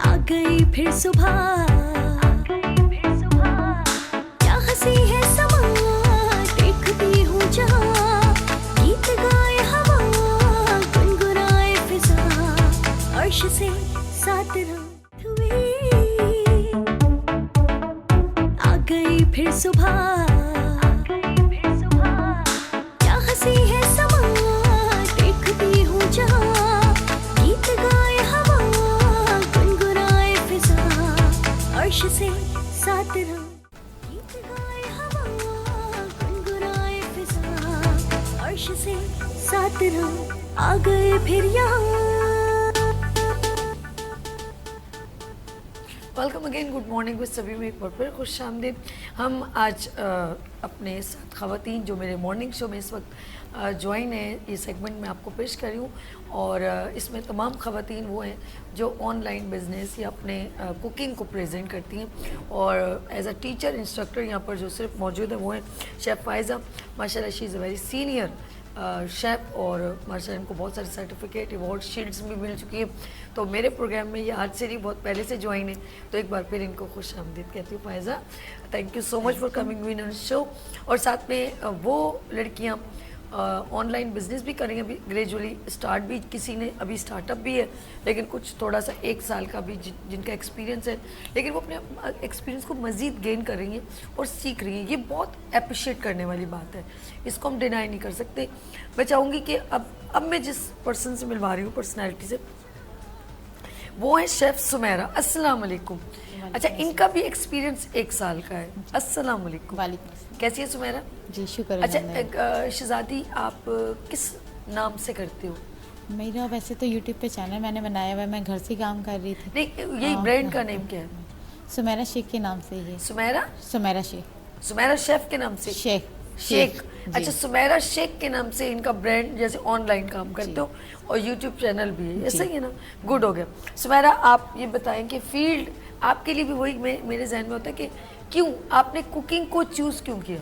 आ गई फिर सुबह, क्या हंसी है समा, देखती हूँ जहाँ, गीत गाए हवा, गुनगुनाए फिजा, अर्श से साथ हुए। आ गई फिर सुबह, क्या हंसी है समा, देखती हूँ जहाँ, गीत गाए हवा, गुनगुनाए फिजा, अर्श से साथ रहो। गीत गाए हवा, गुनगुनाए फिजा, अर्श से साथ रहो। आ गए फिर यहाँ। Welcome again, good morning with सभी में एक बार फिर खुश आमदीद। हम आज अपने साथ ख़वातीन जो मेरे मॉर्निंग शो में इस वक्त ज्वाइन है, ये सेगमेंट मैं आपको पेश कर रही हूँ और इसमें तमाम ख़वातीन वो हैं जो ऑनलाइन बिज़नेस या अपने कुकिंग को प्रेजेंट करती हैं। और एज अ टीचर इंस्ट्रक्टर यहाँ पर जो सिर्फ मौजूद है वो हैं शेफ़ फायज़ा, माशाल्लाह she is a very senior chef और माशाल्लाह इनको बहुत सारे सर्टिफिकेट अवार्ड शील्ड्स भी मिल चुकी है। तो मेरे प्रोग्राम में ये आज से नहीं, बहुत पहले से ज्वाइन है, तो एक बार फिर इनको खुश आमदीद कहती हूँ। Faiza, thank you so much for coming in on show. और साथ में वो लड़कियाँ ऑनलाइन बिजनेस भी करेंगे, अभी ग्रेजुअली स्टार्ट भी किसी ने, अभी स्टार्टअप भी है, लेकिन कुछ थोड़ा सा 1 साल का भी जिनका एक्सपीरियंस है, लेकिन वो अपने एक्सपीरियंस को मज़ीद गेन करेंगे और सीख रही है। ये बहुत अप्रिशिएट करने वाली बात है, इसको हम डिनाई नहीं कर सकते। मैं चाहूँगी कि अब मैं जिस पर्सन से मिलवा रही हूँ, पर्सनैलिटी से, वो है शेफ़ सुमेरा। अस्सलाम वालेकुम। अच्छा, इनका भी एक्सपीरियंस 1 साल का है। अस्सलाम वालेकुम। वालेकुम। कैसी है सुमेरा? जी शुक्र। अच्छा, शहजादी आप किस नाम से करते हो? मेरा वैसे तो यूट्यूब पे चैनल मैंने बनाया हुआ है, मैं घर से काम कर रही थी। नहीं, यही ब्रांड का नेम क्या है? सुमेरा शेख के नाम से ही है। सुमेरा? सुमेरा शेख। सुमेरा शेफ के नाम से? शेख। शेख। जी। अच्छा, सुमेरा शेख के नाम से इनका ब्रांड, जैसे ऑनलाइन काम करते हो और यूट्यूब चैनल भी है, ऐसा ही है ना? गुड हो गया। सुमेरा, आप ये बताएं कि फील्ड आपके लिए भी वही मेरे जहन में होता है कि क्यों आपने कुकिंग को चूज़ क्यों किया?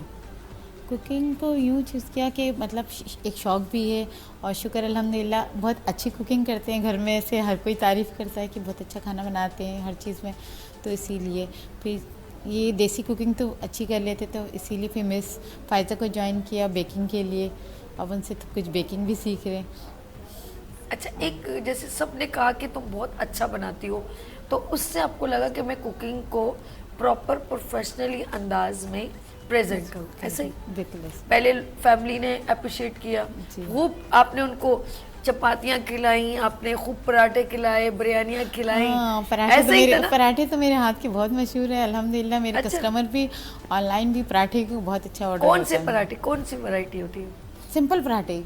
कुकिंग को यूँ चूज़ किया कि मतलब एक शौक़ भी है, और शुक्र अल्हम्दुलिल्लाह बहुत अच्छी कुकिंग करते हैं घर में, से हर कोई तारीफ़ करता है कि बहुत अच्छा खाना बनाते हैं हर चीज़ में। तो इसीलिए फिर ये देसी कुकिंग तो अच्छी कर लेते, तो इसीलिए फिर मिस फायज़ा को ज्वाइन किया बेकिंग के लिए। अब उनसे तो कुछ बेकिंग भी सीख रहे हैं। अच्छा, एक जैसे सबने कहा कि तुम बहुत अच्छा बनाती हो, तो उससे आपको लगा कि मैं कुकिंग को प्रॉपर प्रोफेशनली अंदाज में प्रेजेंट करूँ, ऐसे ही? बिल्कुल। पहले फैमिली ने अप्रिशिएट किया, खूब आपने उनको चपातियाँ खिलाई, आपने खूब पराठे खिलाए, बिरयानियाँ खिलाई। हाँ, पराठे तो मेरे हाथ के बहुत मशहूर है अल्हम्दुलिल्लाह। मेरे अच्छा। कस्टमर भी ऑनलाइन भी पराठे को बहुत अच्छा ऑर्डर कौन से पराठे, कौन सी वैरायटी होती है? सिंपल पराठे,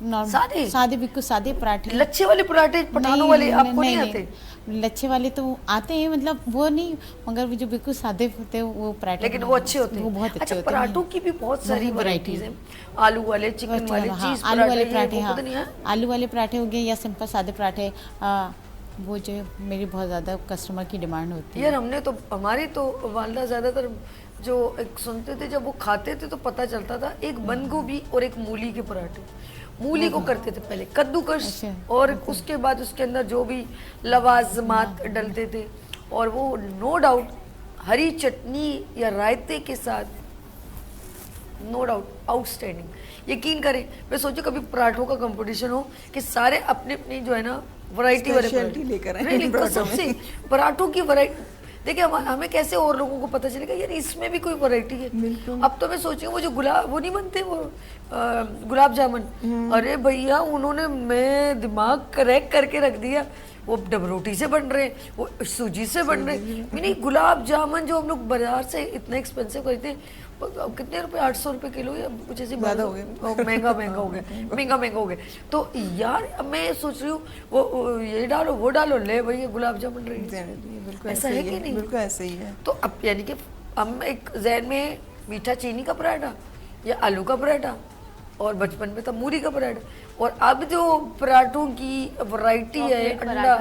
सादे? सादे बिल्कुल सादे पराठे। लच्छे वाले पराठे, पठानों वाले आपको नहीं आते? लच्छे वाले तो आते हैं, मतलब वो नहीं, मगर वो जो बिल्कुल सादे होते हैं वो पराठे, लेकिन वो अच्छे होते हैं। वो बहुत अच्छे अच्छा, होते हैं। पराठों की भी बहुत सारी वैरायटीज हैं, आलू वाले, चिकन वाले, चीज आलू वाले पराठे, पराठे। ये हाँ, पता नहीं है? आलू वाले पराठे हो गए या सिंपल सादे पराठे। वो जो मेरी बहुत ज़्यादा कस्टमर की डिमांड होती है। यार हमने तो, हमारी तो वालदा ज़्यादातर जो एक सुनते थे, जब वो खाते थे तो पता चलता था, एक बंद गोभी और एक मूली के पराठे। मूली को करते थे पहले कद्दूकस, और उसके बाद उसके अंदर जो भी लवाजमात डलते थे, और वो नो डाउट हरी चटनी या रायते के साथ, नो डाउट आउटस्टैंडिंग। यकीन करें, मैं सोचू कभी पराठों का कंपटीशन हो कि सारे अपने अपनी जो है ना वैरायटी वाले Specialty लेकर आए नहीं, पराठों कसम से पराठों की वैरायटी। देखिए, हमें कैसे और लोगों को पता चलेगा यार इसमें भी कोई वैरायटी है। अब तो मैं सोच रही हूँ वो जो वो नहीं बनते वो गुलाब जामुन, अरे भैया उन्होंने मैं दिमाग क्रैक करके रख दिया। वो डब रोटी से बन रहे हैं, वो सूजी से बन रहे हैं। नहीं, गुलाब जामुन जो हम लोग बाजार से इतना एक्सपेंसिव खरीदते हैं, कितने रुपए, 800 रुपए किलो या कुछ ऐसे ज़्यादा हो गया, महंगा हो गया, महंगा हो गया। तो यार अब मैं सोच रही हूँ वो ये डालो वो डालो, ले भैया गुलाब जामुन रही बिल्कुल ऐसा है कि नहीं? बिल्कुल ऐसे ही है। तो अब यानी कि हम एक जहन में मीठा चीनी का पराठा या आलू का पराठा, और बचपन में था मूली का पराठा, और अब जो पराठों की वैरायटी है, अंडा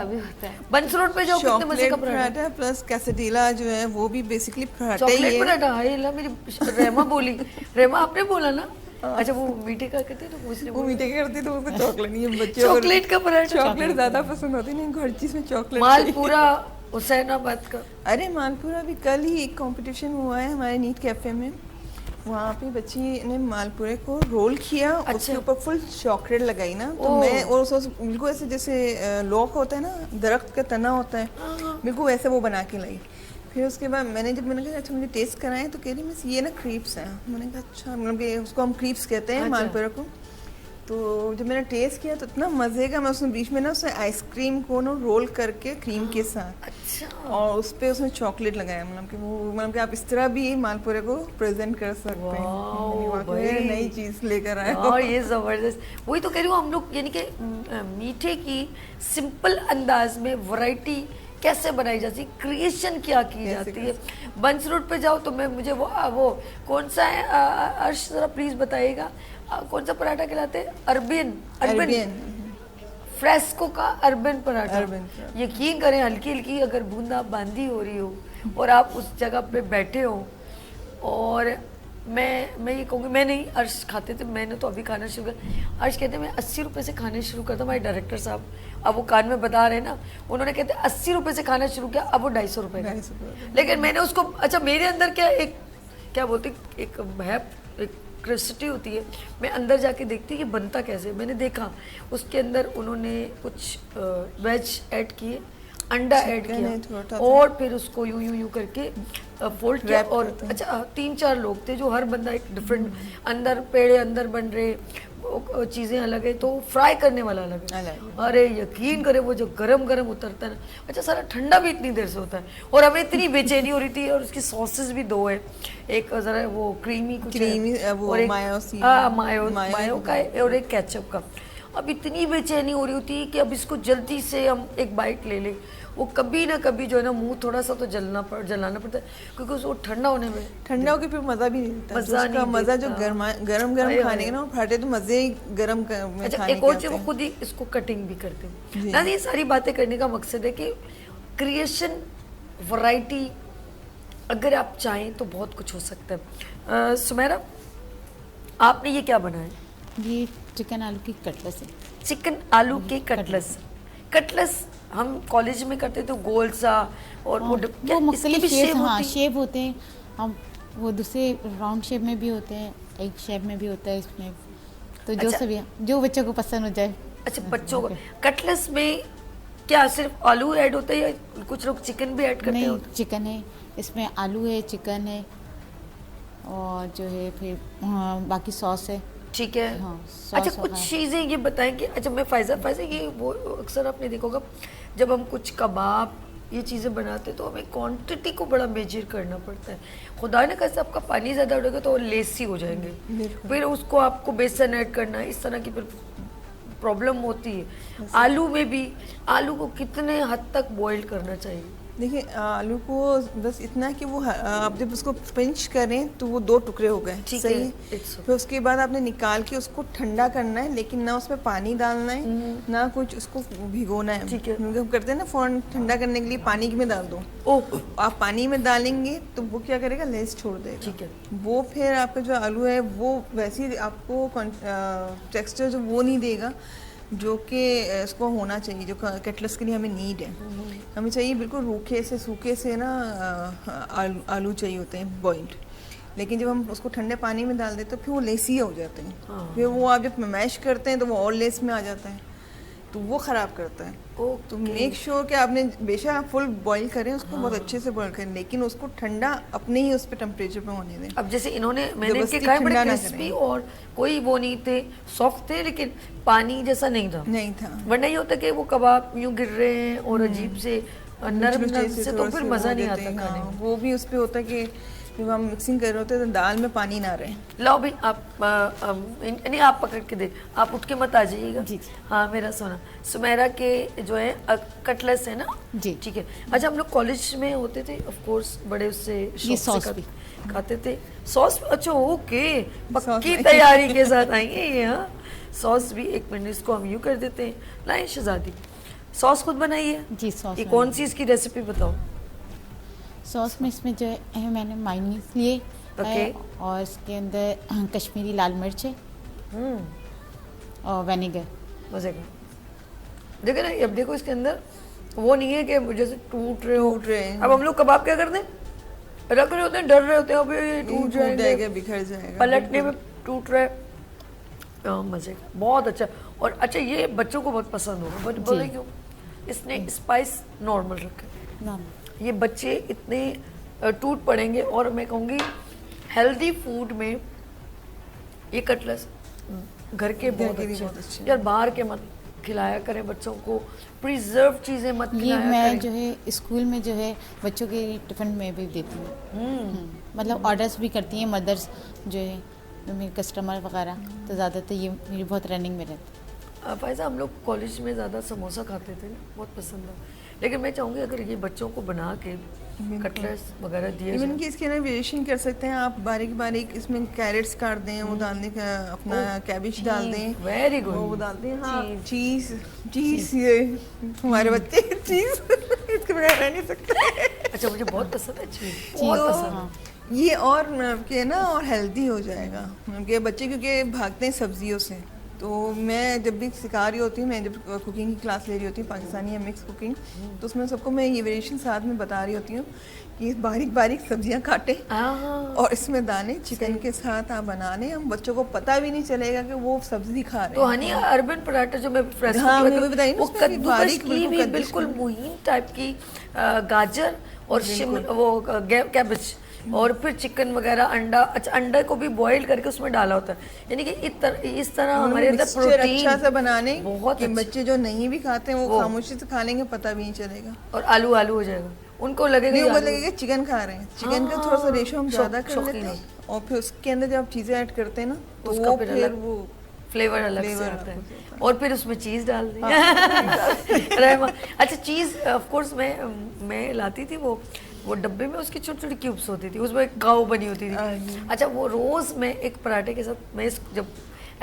बंस रोड पे जाओ, कितने मजे का पराठा प्लस कैसेटिला जो है वो भी बेसिकली पराठा ही चॉकलेट है। पराठा। हाय अल्लाह, मेरी रेमा बोली, रेमा आपने बोला ना? अच्छा, वो मीठे का करते हैं तो पूछने वो मीठे के करती तो वो चॉकलेट नहीं है, बच्चे चॉकलेट का पराठा, चॉकलेट ज्यादा पसंद होती नहीं, हर चीज में चॉकलेट। मालपुरा हुसैनाबाद का। अरे मालपुरा भी कल ही एक कंपटीशन हुआ है हमारे नीट कैफे में, वहाँ पे बच्ची ने मालपुरे को रोल किया, अच्छा। उसके ऊपर फुल चॉकलेट लगाई ना, तो मैं और बिल्कुल ऐसे जैसे लॉक होता है ना, दरख्त का तना होता है, बिल्कुल वैसे वो बना के लाई। फिर उसके बाद मैंने कहा अच्छा मुझे टेस्ट कराएं, तो कह रही मिस ये ना क्रीप्स हैं। मैंने कहा अच्छा, मतलब उसको हम क्रीप्स कहते हैं मालपुरा को। तो जब मैंने टेस्ट किया तो इतना मज़े का, मैं उसमें बीच में ना उसने आइसक्रीम को ना रोल करके क्रीम के साथ, अच्छा, और उस पे उसमें चॉकलेट लगाया, मतलब कि वो, मतलब कि आप इस तरह भी मालपुरे को प्रेजेंट कर सकते हैं। वाकई नई चीज़ लेकर आए हो। और ये ज़बरदस्त, वही तो कह रही हूँ, हम लोग यानी कि मीठे की सिंपल अंदाज में वैरायटी कैसे बनाई जाती है, क्रिएशन क्या की जाती है। बंस रोड पे जाओ तो मैं मुझे वो कौन सा है, अर्श जरा प्लीज बताइएगा, कौन सा पराठा खिलाते हैं? अर्बियन फ्रेस्को का अर्बन पराठा। यकीन करें, हल्की हल्की अगर बूंदा बांदी हो रही हो और आप उस जगह पे बैठे हो, और मैं ये कहूँगी, मैं नहीं, अर्श खाते थे, मैंने तो अभी खाना शुरू किया। अर्श कहते मैं 80 रुपये से खाने शुरू करता हूँ। हमारे डायरेक्टर साहब अब वो कान में बता रहे हैं ना, उन्होंने कहते 80 रुपये से खाना शुरू किया, अब वो 250 रुपये का। लेकिन मैंने उसको, अच्छा मेरे अंदर क्या एक, क्या बोलते, एक है, एक क्रिस्टी होती है, मैं अंदर जाके देखती कि बनता कैसे। मैंने देखा उसके अंदर उन्होंने कुछ वेज ऐड किए, अंडा ऐड किया और फिर उसको यूं यूं यूं करके फोल्ड किया। और अच्छा 3-4 लोग थे जो हर बंदा एक डिफरेंट, अंदर पेड़े अंदर बन रहे, चीज़ें अलग है, तो फ्राई करने वाला अलग है। अरे यकीन करें वो जो गरम गरम उतरता है ना, अच्छा सारा ठंडा भी इतनी देर से होता है। और हमें इतनी बेचैनी हो रही थी। और उसकी सॉसेस भी 2 है, एक ज़रा वो क्रीमी कुछ है, वो और एक मायो का है, और एक केचप का। अब इतनी बेचैनी हो रही होती कि अब इसको जल्दी से हम एक बाइट ले लें। वो कभी ना कभी जो है ना मुंह थोड़ा सा तो जलाना पड़ता है, क्योंकि उसको ठंडा होने में, ठंडा होके फिर मज़ा भी नहीं देता। उसका मज़ा जो गरम खाने का ना, फाटे तो मज़े ही गरम में अच्छा खाने एक और चीज़, वो खुद ही इसको कटिंग भी करते हैं ना। ये सारी बातें करने का मकसद है कि क्रिएशन, वैरायटी, अगर आप चाहें तो बहुत कुछ हो सकता है। सुमेरा, आपने ये क्या बनाया? ये चिकन आलू की कटलेस है। चिकन आलू के कटलेस। कटलेस हम कॉलेज में करते थे, गोल सा, और वो मुख्तलिफ शेप, हाँ शेप होते हैं। हम वो दूसरे राउंड शेप में भी होते हैं, एक शेप में भी होता है इसमें, तो जो सभी जो बच्चों को पसंद हो जाए। अच्छा बच्चों को कटलेस में क्या सिर्फ आलू ऐड होता है या कुछ लोग चिकन भी ऐड करते हैं? नहीं, चिकन है इसमें, आलू है, चिकन है, और जो है फिर बाकी सॉस है। ठीक है। हाँ, अच्छा कुछ चीज़ें ये बताएं कि, अच्छा मैं फायजा ये वो अक्सर आपने देखा होगा जब हम कुछ कबाब ये चीज़ें बनाते तो हमें क्वांटिटी को बड़ा मेजर करना पड़ता है। खुदा ने कैसे आपका पानी ज़्यादा उड़ेगा तो लेसी हो जाएंगे, फिर उसको आपको बेसन ऐड करना है, इस तरह की फिर प्रॉब्लम होती है। आलू में भी, आलू को कितने हद तक बॉईल करना चाहिए? देखिए आलू को बस इतना कि वो आप जब उसको पिंच करें तो वो 2 टुकड़े हो गए, सही है। फिर उसके बाद आपने निकाल के उसको ठंडा करना है, लेकिन ना उसमें पानी डालना है ना कुछ उसको भिगोना है। ठीक है। हम करते हैं ना फ़ौरन ठंडा करने के लिए पानी में डाल दो। आप पानी में डालेंगे तो वो क्या करेगा, लेस छोड़ देगा। ठीक है। वो फिर आपका जो आलू है वो वैसे ही आपको टेक्सचर जो वो नहीं देगा जो कि इसको होना चाहिए, जो कटलेस के लिए हमें नीड है। हमें चाहिए बिल्कुल रूखे से सूखे से ना आलू चाहिए होते हैं बॉइल्ड। लेकिन जब हम उसको ठंडे पानी में डाल देते तो फिर वो लेसी हो जाते हैं। फिर वो आप जब मैश करते हैं तो वो और लेस में आ जाता है, तो वो ख़राब करता है। तो मेक श्योर कि आपने बेशक आप फुल बॉईल करें उसको, बहुत अच्छे से बॉईल करें, लेकिन उसको ठंडा अपने ही उस पे टेम्परेचर पे होने दें। अब जैसे इन्होंने, मैंने इनके खाए बड़े क्रिस्पी और कोई वो नहीं थे, सॉफ्ट थे, लेकिन पानी जैसा नहीं था। वरना ये होता कि वो कबाब यूं गिर रहे हैं और अजीब से नरम से, तो फिर मज़ा नहीं आता खाने में। वो भी उस पे होता है कि जब हम मिक्सिंग कर रहे होते हैं तो दाल में पानी ना रहे। लाओ भाई आप नहीं, आप पकड़ के दे, आप उठ के मत आ जाइएगा। जी हाँ मेरा सोना। सुमेरा के जो है कटलेस है ना जी, ठीक है। अच्छा हम लोग कॉलेज में होते थे ऑफ कोर्स, बड़े उससे सॉस भी खाते थे, सॉस। अच्छा ओके, पक्की तैयारी के साथ आएंगे ये। हाँ सॉस भी, 1 मिनट इसको हम यूँ कर देते हैं। लाइन शहजादी, सॉस खुद बनाई है जी? सॉस ये कौन सी इसकी रेसिपी बताओ? सॉस में इसमें जो है मैंने मायोनीज लिए है, और इसके अंदर कश्मीरी लाल मिर्च है और विनेगर। मजे का देखो ना, अब देखो इसके अंदर वो नहीं है कि जैसे टूट रहे हैं। अब हम लोग कबाब क्या करते हैं, रख रहे होते हैं, डर रहे होते हैं, अभी टूट जाएगा, बिखर जाएगा, पलटने में टूट रहा है। मजे का, बहुत अच्छा। और अच्छा ये बच्चों को बहुत पसंद होगा, बट बोले क्यों? इसने स्पाइस नॉर्मल रखा, ये बच्चे इतने टूट पड़ेंगे। और मैं कहूँगी हेल्दी फूड में ये कटलेस घर के बहुत अच्छे यार, बाहर के मत खिलाया करें बच्चों को, प्रिजर्व चीज़ें मत खिलाया करें। मैं जो है स्कूल में जो है बच्चों के टिफ़िन में भी देती हूँ, मतलब ऑर्डर्स भी करती हैं मदर्स जो है मेरे कस्टमर वगैरह, तो ज़्यादातर ये मेरी बहुत रनिंग में रहती है। फायजा हम लोग कॉलेज में ज़्यादा समोसा खाते थे ना, बहुत पसंद है। लेकिन मैं चाहूँगी अगर ये बच्चों को बना के कटलेट्स वगैरह दिए इवन कि इसके अंदर वेरिएशन कर सकते हैं आप, बारीक बारीक इसमें कैरेट्स काट दें, वो डालने का अपना कैबिज डाल दें, वेरी गुड, वो डाल दें। हाँ चीज़ ये हमारे बच्चे चीज़ इसके बगैर रह नहीं सकते। अच्छा मुझे बहुत पसंद है चीज़, बहुत पसंद है। ये और मतलब कि ना और हेल्दी हो जाएगा, मतलब कि बच्चे क्योंकि भागते हैं सब्जियों से, तो मैं जब भी सिखा रही होती हूँ, मैं जब कुकिंग की क्लास ले रही होती हूँ पाकिस्तानी या मिक्स कुकिंग, तो उसमें सबको मैं ये वेरिएशन साथ में बता रही होती हूँ कि बारीक बारीक सब्जियां काटें और इसमें दाने चिकन के साथ आप बना लें, हम बच्चों को पता भी नहीं चलेगा कि वो सब्जी खा रहे तो हैं। हनी अर्बन पराठा जो मैं प्रेस हाँ, मैं भी बताई ना, वो उसमें भी कद्दूकस बारीक की भी बिल्कुल बिल्कुल कद्दूकस मुहीम टाइप की गाजर और कैबेज और फिर चिकन वगैरह, अंडा, अच्छा अंडा को भी बॉईल करके उसमें डाला होता है, यानी कि इस तरह हमारे अंदर मिक्सचर प्रोटीन अच्छा से बनाने बहुत कि अच्छा। बच्चे जो नहीं भी खाते हैं वो खामोशी से खा लेंगे, पता भी नहीं चलेगा। और आलू आलू हो जाएगा, उनको लगेगा नहीं, ये उनको आलू- लगेगा चिकन खा रहे हैं, चिकन का थोड़ा सा रेशो हम ज़्यादा कर शौकीन लेते हैं और फिर उसके अंदर जब आप चीज़ें ऐड करते हैं ना तो उसका वो फिर फिर अलग वो फ्लेवर अलग से फ्लेवर आता है, अलग होता और फिर उसमें चीज़ डाल दी रहमा। अच्छा चीज़ ऑफ कोर्स मैं लाती थी वो डब्बे में उसकी छोटी छोटी क्यूब्स होती थी, उसमें काऊ बनी होती थी। अच्छा वो रोज़ मैं एक पराठे के साथ मैं जब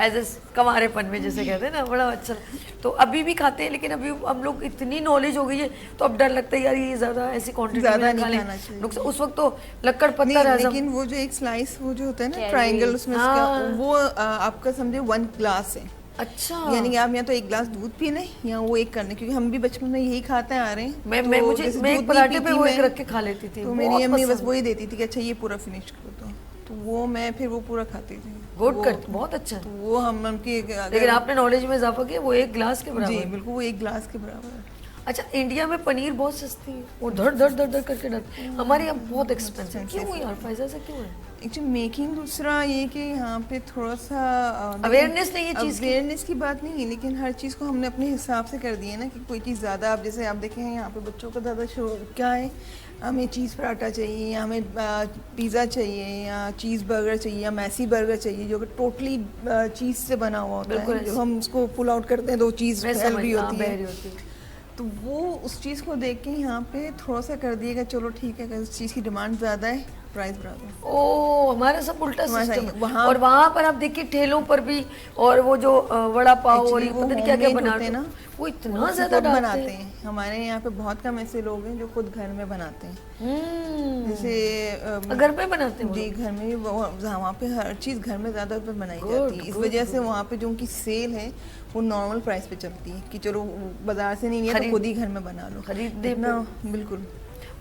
एज ए कमारेपन में जैसे कहते हैं ना, बड़ा अच्छा, तो अभी भी खाते हैं, लेकिन अभी हम लोग इतनी नॉलेज हो गई है तो अब डर लगता है यार ये ज़्यादा ऐसी क्वांटिटी ज़्यादा में नहीं खा लें। खाना चाहिए। उस वक्त तो लक्कड़ पत्थर नहीं, हजम। लेकिन वो जो एक स्लाइस वो जो होता है ना ट्रायंगल उसमें उसका वो आपका समझे 1 ग्लास है, अच्छा यानी कि आप या तो 1 ग्लास दूध पीने या वो एक करने, क्योंकि हम भी बचपन में यही खाते आ रहे हैं। मैं तो मुझे जैसे मैं दूध एक नहीं पराठे पे पीती वो एक मैं, रख के खा लेती थी, तो मेरी बहुत अम्मी बस पसंद। वही देती थी कि अच्छा ये पूरा फिनिश कर दो, तो वो मैं फिर वो पूरा खाती थी। गुड करती, बहुत अच्छा तो है। वो हम उनकी लेकिन आपने नॉलेज में इजाफा किया, वो एक ग्लास के बराबर जी है। बिल्कुल वो 1 ग्लास के बराबर है। अच्छा इंडिया में पनीर बहुत सस्ती है, वो धड़ धड़ धड़ धड़ करके डालते हैं, हमारे यहाँ बहुत एक्सपेंसिव। क्यों यार, फायदा से क्यों है? एक्चुअली मेकिंग दूसरा ये कि यहाँ पे थोड़ा सा Awareness नहीं है चीज़ की। अवेयरनेस की बात नहीं है, लेकिन हर चीज़ को हमने अपने हिसाब से कर दिया ना कि कोई चीज़ ज़्यादा, आप जैसे आप देखें यहाँ पे बच्चों का ज़्यादा शौक क्या है, हमें चीज़ पराठा चाहिए या हमें पिज़्ज़ा चाहिए या चीज़ बर्गर चाहिए या मैसी बर्गर चाहिए जो कि टोटली चीज़ से बना हुआ होता बिल्कुल है, ऐसे। जो हम उसको पुल आउट करते हैं तो चीज़ मैं फैल समझ रही हाँ, होती बह रही है। होती है। तो वो उस चीज़ को देख के यहाँ पे थोड़ा सा कर दिएगा, चलो ठीक है, अगर उस चीज़ की डिमांड ज़्यादा है प्राइस बढ़ा दो। ओ हमारा सब उल्टा हमारा सिस्टम सही, वहाँ- और वहाँ पर आप देखिए ठेलों पर भी, और वो जो वड़ा पाव और Actually ये वो पता नहीं क्या क्या homemade बनाते होते हैं हैं ना, वो इतना वो ज्यादा खुद डालते बनाते हैं। हैं। हमारे यहाँ पे बहुत कम ऐसे लोग हैं जो खुद घर में बनाते हैं, जैसे घर में बनाते हैं वो जी लोग? घर में भी वहाँ पे हर चीज़ घर में ज़्यादा पे बनाई Good, जाती है, इस good, वजह से वहाँ पे जो उनकी सेल है वो नॉर्मल प्राइस पे चलती है कि चलो बाजार से नहीं लिया तो खुद ही घर में बना लो, खरीदने इतना बिल्कुल।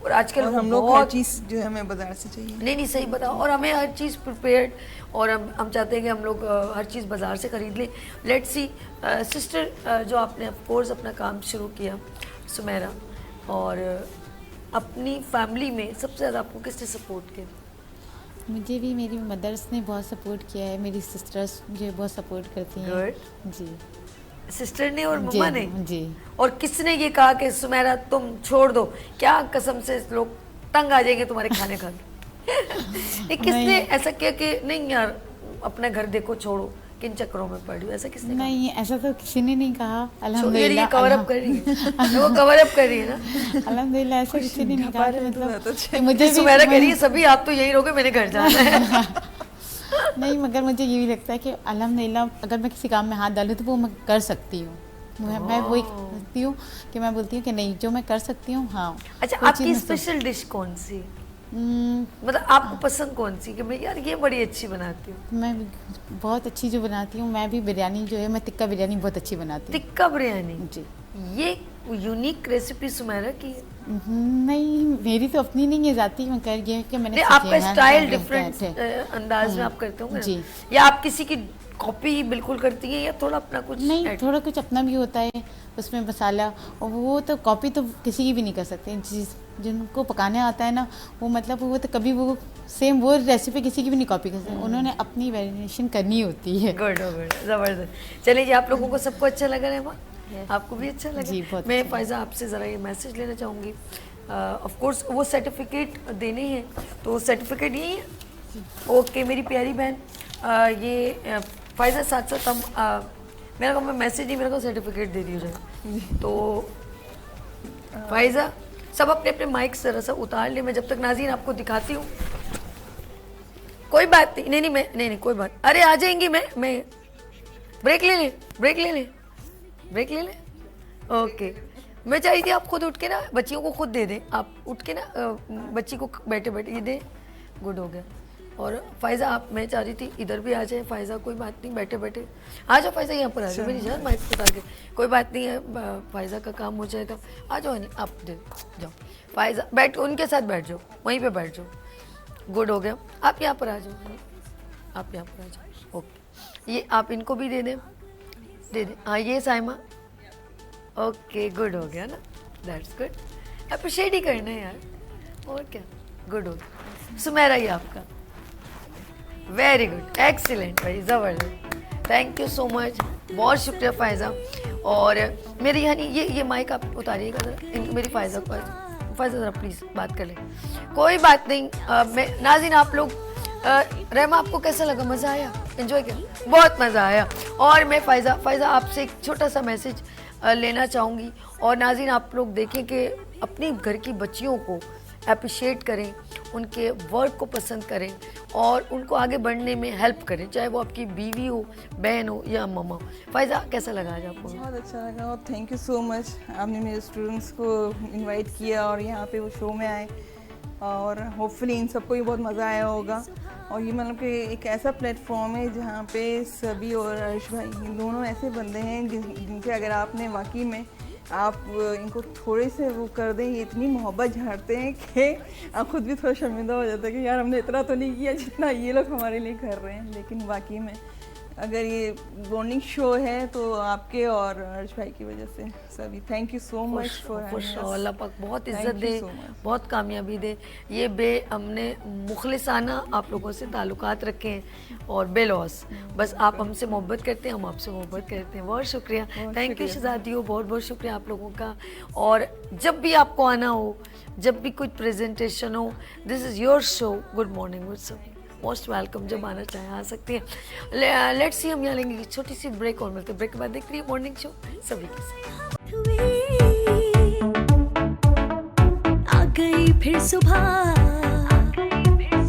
और आजकल और वो हम लोग हर बहुत चीज़ जो है हमें बाजार से चाहिए। नहीं सही बताओ, और हमें हर चीज़ प्रिपेयर्ड, और हम चाहते हैं कि हम लोग हर चीज़ बाज़ार से ख़रीद लें। लेट्स सी सिस्टर, जो आपने ऑफ कोर्स अपना काम शुरू किया सुमेरा, और अपनी फैमिली में सबसे ज़्यादा आपको किसने सपोर्ट किया? मुझे भी मेरी मदर्स ने बहुत सपोर्ट किया है, मेरी सिस्टर्स मुझे बहुत सपोर्ट करती हैं। जी सिस्टर ने और जी मम्मा ने? जी। और किसने ये कहा कि सुमेरा तुम छोड़ दो, क्या कसम से लोग तंग आ जाएंगे तुम्हारे खाने खा के? ये किसने ऐसा किया कि नहीं यार अपना घर देखो, छोड़ो, किन चक्करों में पड़ी हो, ऐसा किसने कहा? नहीं, ऐसा तो किसी ने नहीं कहा। ये अल्हम्दुलिल्लाह कवर अप कर रही है, वो कवर अप कर रही है ना। अल्हम्दुलिल्लाह ऐसा किसी ने नहीं कहा कि मतलब कि मुझे भी सुमेरा कह रही है सभी आप तो यही रहोगे, मैंने घर जाना है। नहीं, मगर मुझे ये भी लगता है कि अल्हम्दुलिल्लाह अगर मैं किसी काम में हाथ डालूँ तो वो मैं कर सकती हूँ। मैं वही करती हूँ कि मैं बोलती हूँ कि नहीं, जो मैं कर सकती हूँ। हाँ। अच्छा वो चीज़ आपकी मैं स्पेशल डिश कौन सी, हम्म, मतलब आपको पसंद कौन सी कि मैं यार ये बड़ी अच्छी बनाती हूँ? मैं बहुत अच्छी जो बनाती हूँ, मैं भी बिरयानी जो है, मैं टिक्का बिरयानी बहुत अच्छी बनाती हूँ। टिक्का बिरयानी, जी। ये यूनिक रेसिपी सुमेरा की है? नहीं, मेरी तो अपनी नहीं है जाती, मैं कह ये कि मैंने नहीं, सीखी आपका है, स्टाइल हाँ, डिफरेंट है। अंदाज में आप करते होंगे जी। ना? या आप किसी की कॉपी बिल्कुल करती है या थोड़ा अपना कुछ नहीं, add? थोड़ा कुछ अपना भी होता है उसमें मसाला, और वो तो कॉपी तो किसी की भी नहीं कर सकते। जिनको पकाने आता है ना, वो मतलब वो तो कभी वो सेम वो रेसिपी किसी की भी नहीं कॉपी कर सकते, उन्होंने अपनी वेरिएशन करनी होती है। गुड जबरदस्त। चलिए जी, आप लोगों को सबको अच्छा लगा रहमा? आपको भी अच्छा लगा? जी, बहुत मैं अच्छा फायजा आपसे ज़रा ये मैसेज लेना चाहूँगी। ऑफ कोर्स वो सर्टिफिकेट देने हैं, तो सर्टिफिकेट यही है। ओके मेरी प्यारी बहन, ये फायजा साथ साथ हम मेरे को, मैं मैसेज नहीं, मेरे को सर्टिफिकेट दे दी जाए। तो फायजा सब अपने अपने माइक ज़रा सा उतार ले, मैं जब तक नाज़रीन आपको दिखाती हूँ। कोई बात नहीं, नहीं मैं नहीं कोई बात, अरे आ जाएंगी, मैं ब्रेक ले ले। ओके, मैं चाहिए थी आप खुद उठ के ना बच्चियों को खुद दे दें, आप उठ के ना बच्ची को बैठे बैठे ये दें, गुड हो गया। और फ़ायज़ा आप, मैं चाह रही थी इधर भी आ जाए फ़ायज़ा, कोई बात नहीं, बैठे बैठे आ जाओ फ़ायज़ा, यहाँ पर आ जाओ, मेरी जान माइक उतार के, कोई बात नहीं है, फ़ायज़ा का काम हो जाए तो आ जाओ, नहीं आप दे जाओ फ़ायज़ा, बैठ उनके साथ बैठ जाओ, वहीं पे बैठ जाओ। गुड हो गया। आप यहाँ पर आ जाओ, आप यहाँ पर आ जाओ। ओके, ये आप इनको भी दे दें, दे दें। हाँ ये साइमा, ओके गुड हो गया ना, दैट्स गुड। अप्रिशिएट ही करना है यार, और क्या, गुड हो गया। सुमेरा ये आपका, वेरी गुड, एक्सीलेंट भाई, ज़बरदस्त, थैंक यू सो मच, बहुत शुक्रिया फ़ायज़ा। और मेरी यानी ये माइक आप उतारिएगा ज़रा, मेरी फ़ायज़ा को, फ़ायज़ा ज़रा प्लीज़ बात कर लें। कोई बात नहीं, मैं नाज़रीन आप लोग, रहमा आपको कैसा लगा, मज़ा आया, एंजॉय किया? बहुत मज़ा आया। और मैं फ़ायज़ा आपसे एक छोटा सा मैसेज लेना चाहूँगी। और नाज़रीन आप लोग देखें कि अपनी घर की बच्चियों को अप्रिशिएट करें, उनके वर्क को पसंद करें और उनको आगे बढ़ने में हेल्प करें, चाहे वो आपकी बीवी हो, बहन हो या मम्मा हो। फ़ायज़ा कैसा लगा आज आपको? बहुत अच्छा लगा और थैंक यू सो मच, आपने मेरे स्टूडेंट्स को इनवाइट किया और यहाँ पे वो शो में आए, और होपफुली इन सबको ये बहुत मज़ा आया होगा। और ये मतलब कि एक ऐसा प्लेटफॉर्म है जहाँ पे सभी और अर्श भाई दोनों ऐसे बंदे हैं जिनके अगर आपने वाकई में आप इनको थोड़े से वो कर दें, ये इतनी मोहब्बत झाड़ते हैं कि आप खुद भी थोड़ा शर्मिंदा हो जाता है कि यार हमने इतना तो नहीं किया जितना ये लोग हमारे लिए कर रहे हैं। लेकिन वाकई में अगर ये बॉन्डिंग शो है तो आपके और अर्श भाई की वजह से सभी, thank you so much for Allah पाक बहुत इज़्ज़त दे, बहुत कामयाबी दे, ये हमने मुखलिसाना आप लोगों से ताल्लुकात रखे हैं और बेलॉस, बस आप हमसे मोहब्बत करते हैं, हम आपसे मोहब्बत करते हैं। बहुत शुक्रिया, थैंक यू शहजादियों, बहुत बहुत शुक्रिया आप लोगों का। और जब भी आपको आना हो, जब भी कोई प्रेजेंटेशन हो, this is your show, good morning with सभी, मोस्ट वेलकम, जब आना चाहें आ सकती हैं। लेट्स सी, हम यहाँ लेंगे छोटी सी ब्रेक और मिलते हैं, ब्रेक के बाद देख रही है मॉर्निंग शो सभी के साथ। आ गई फिर सुबह,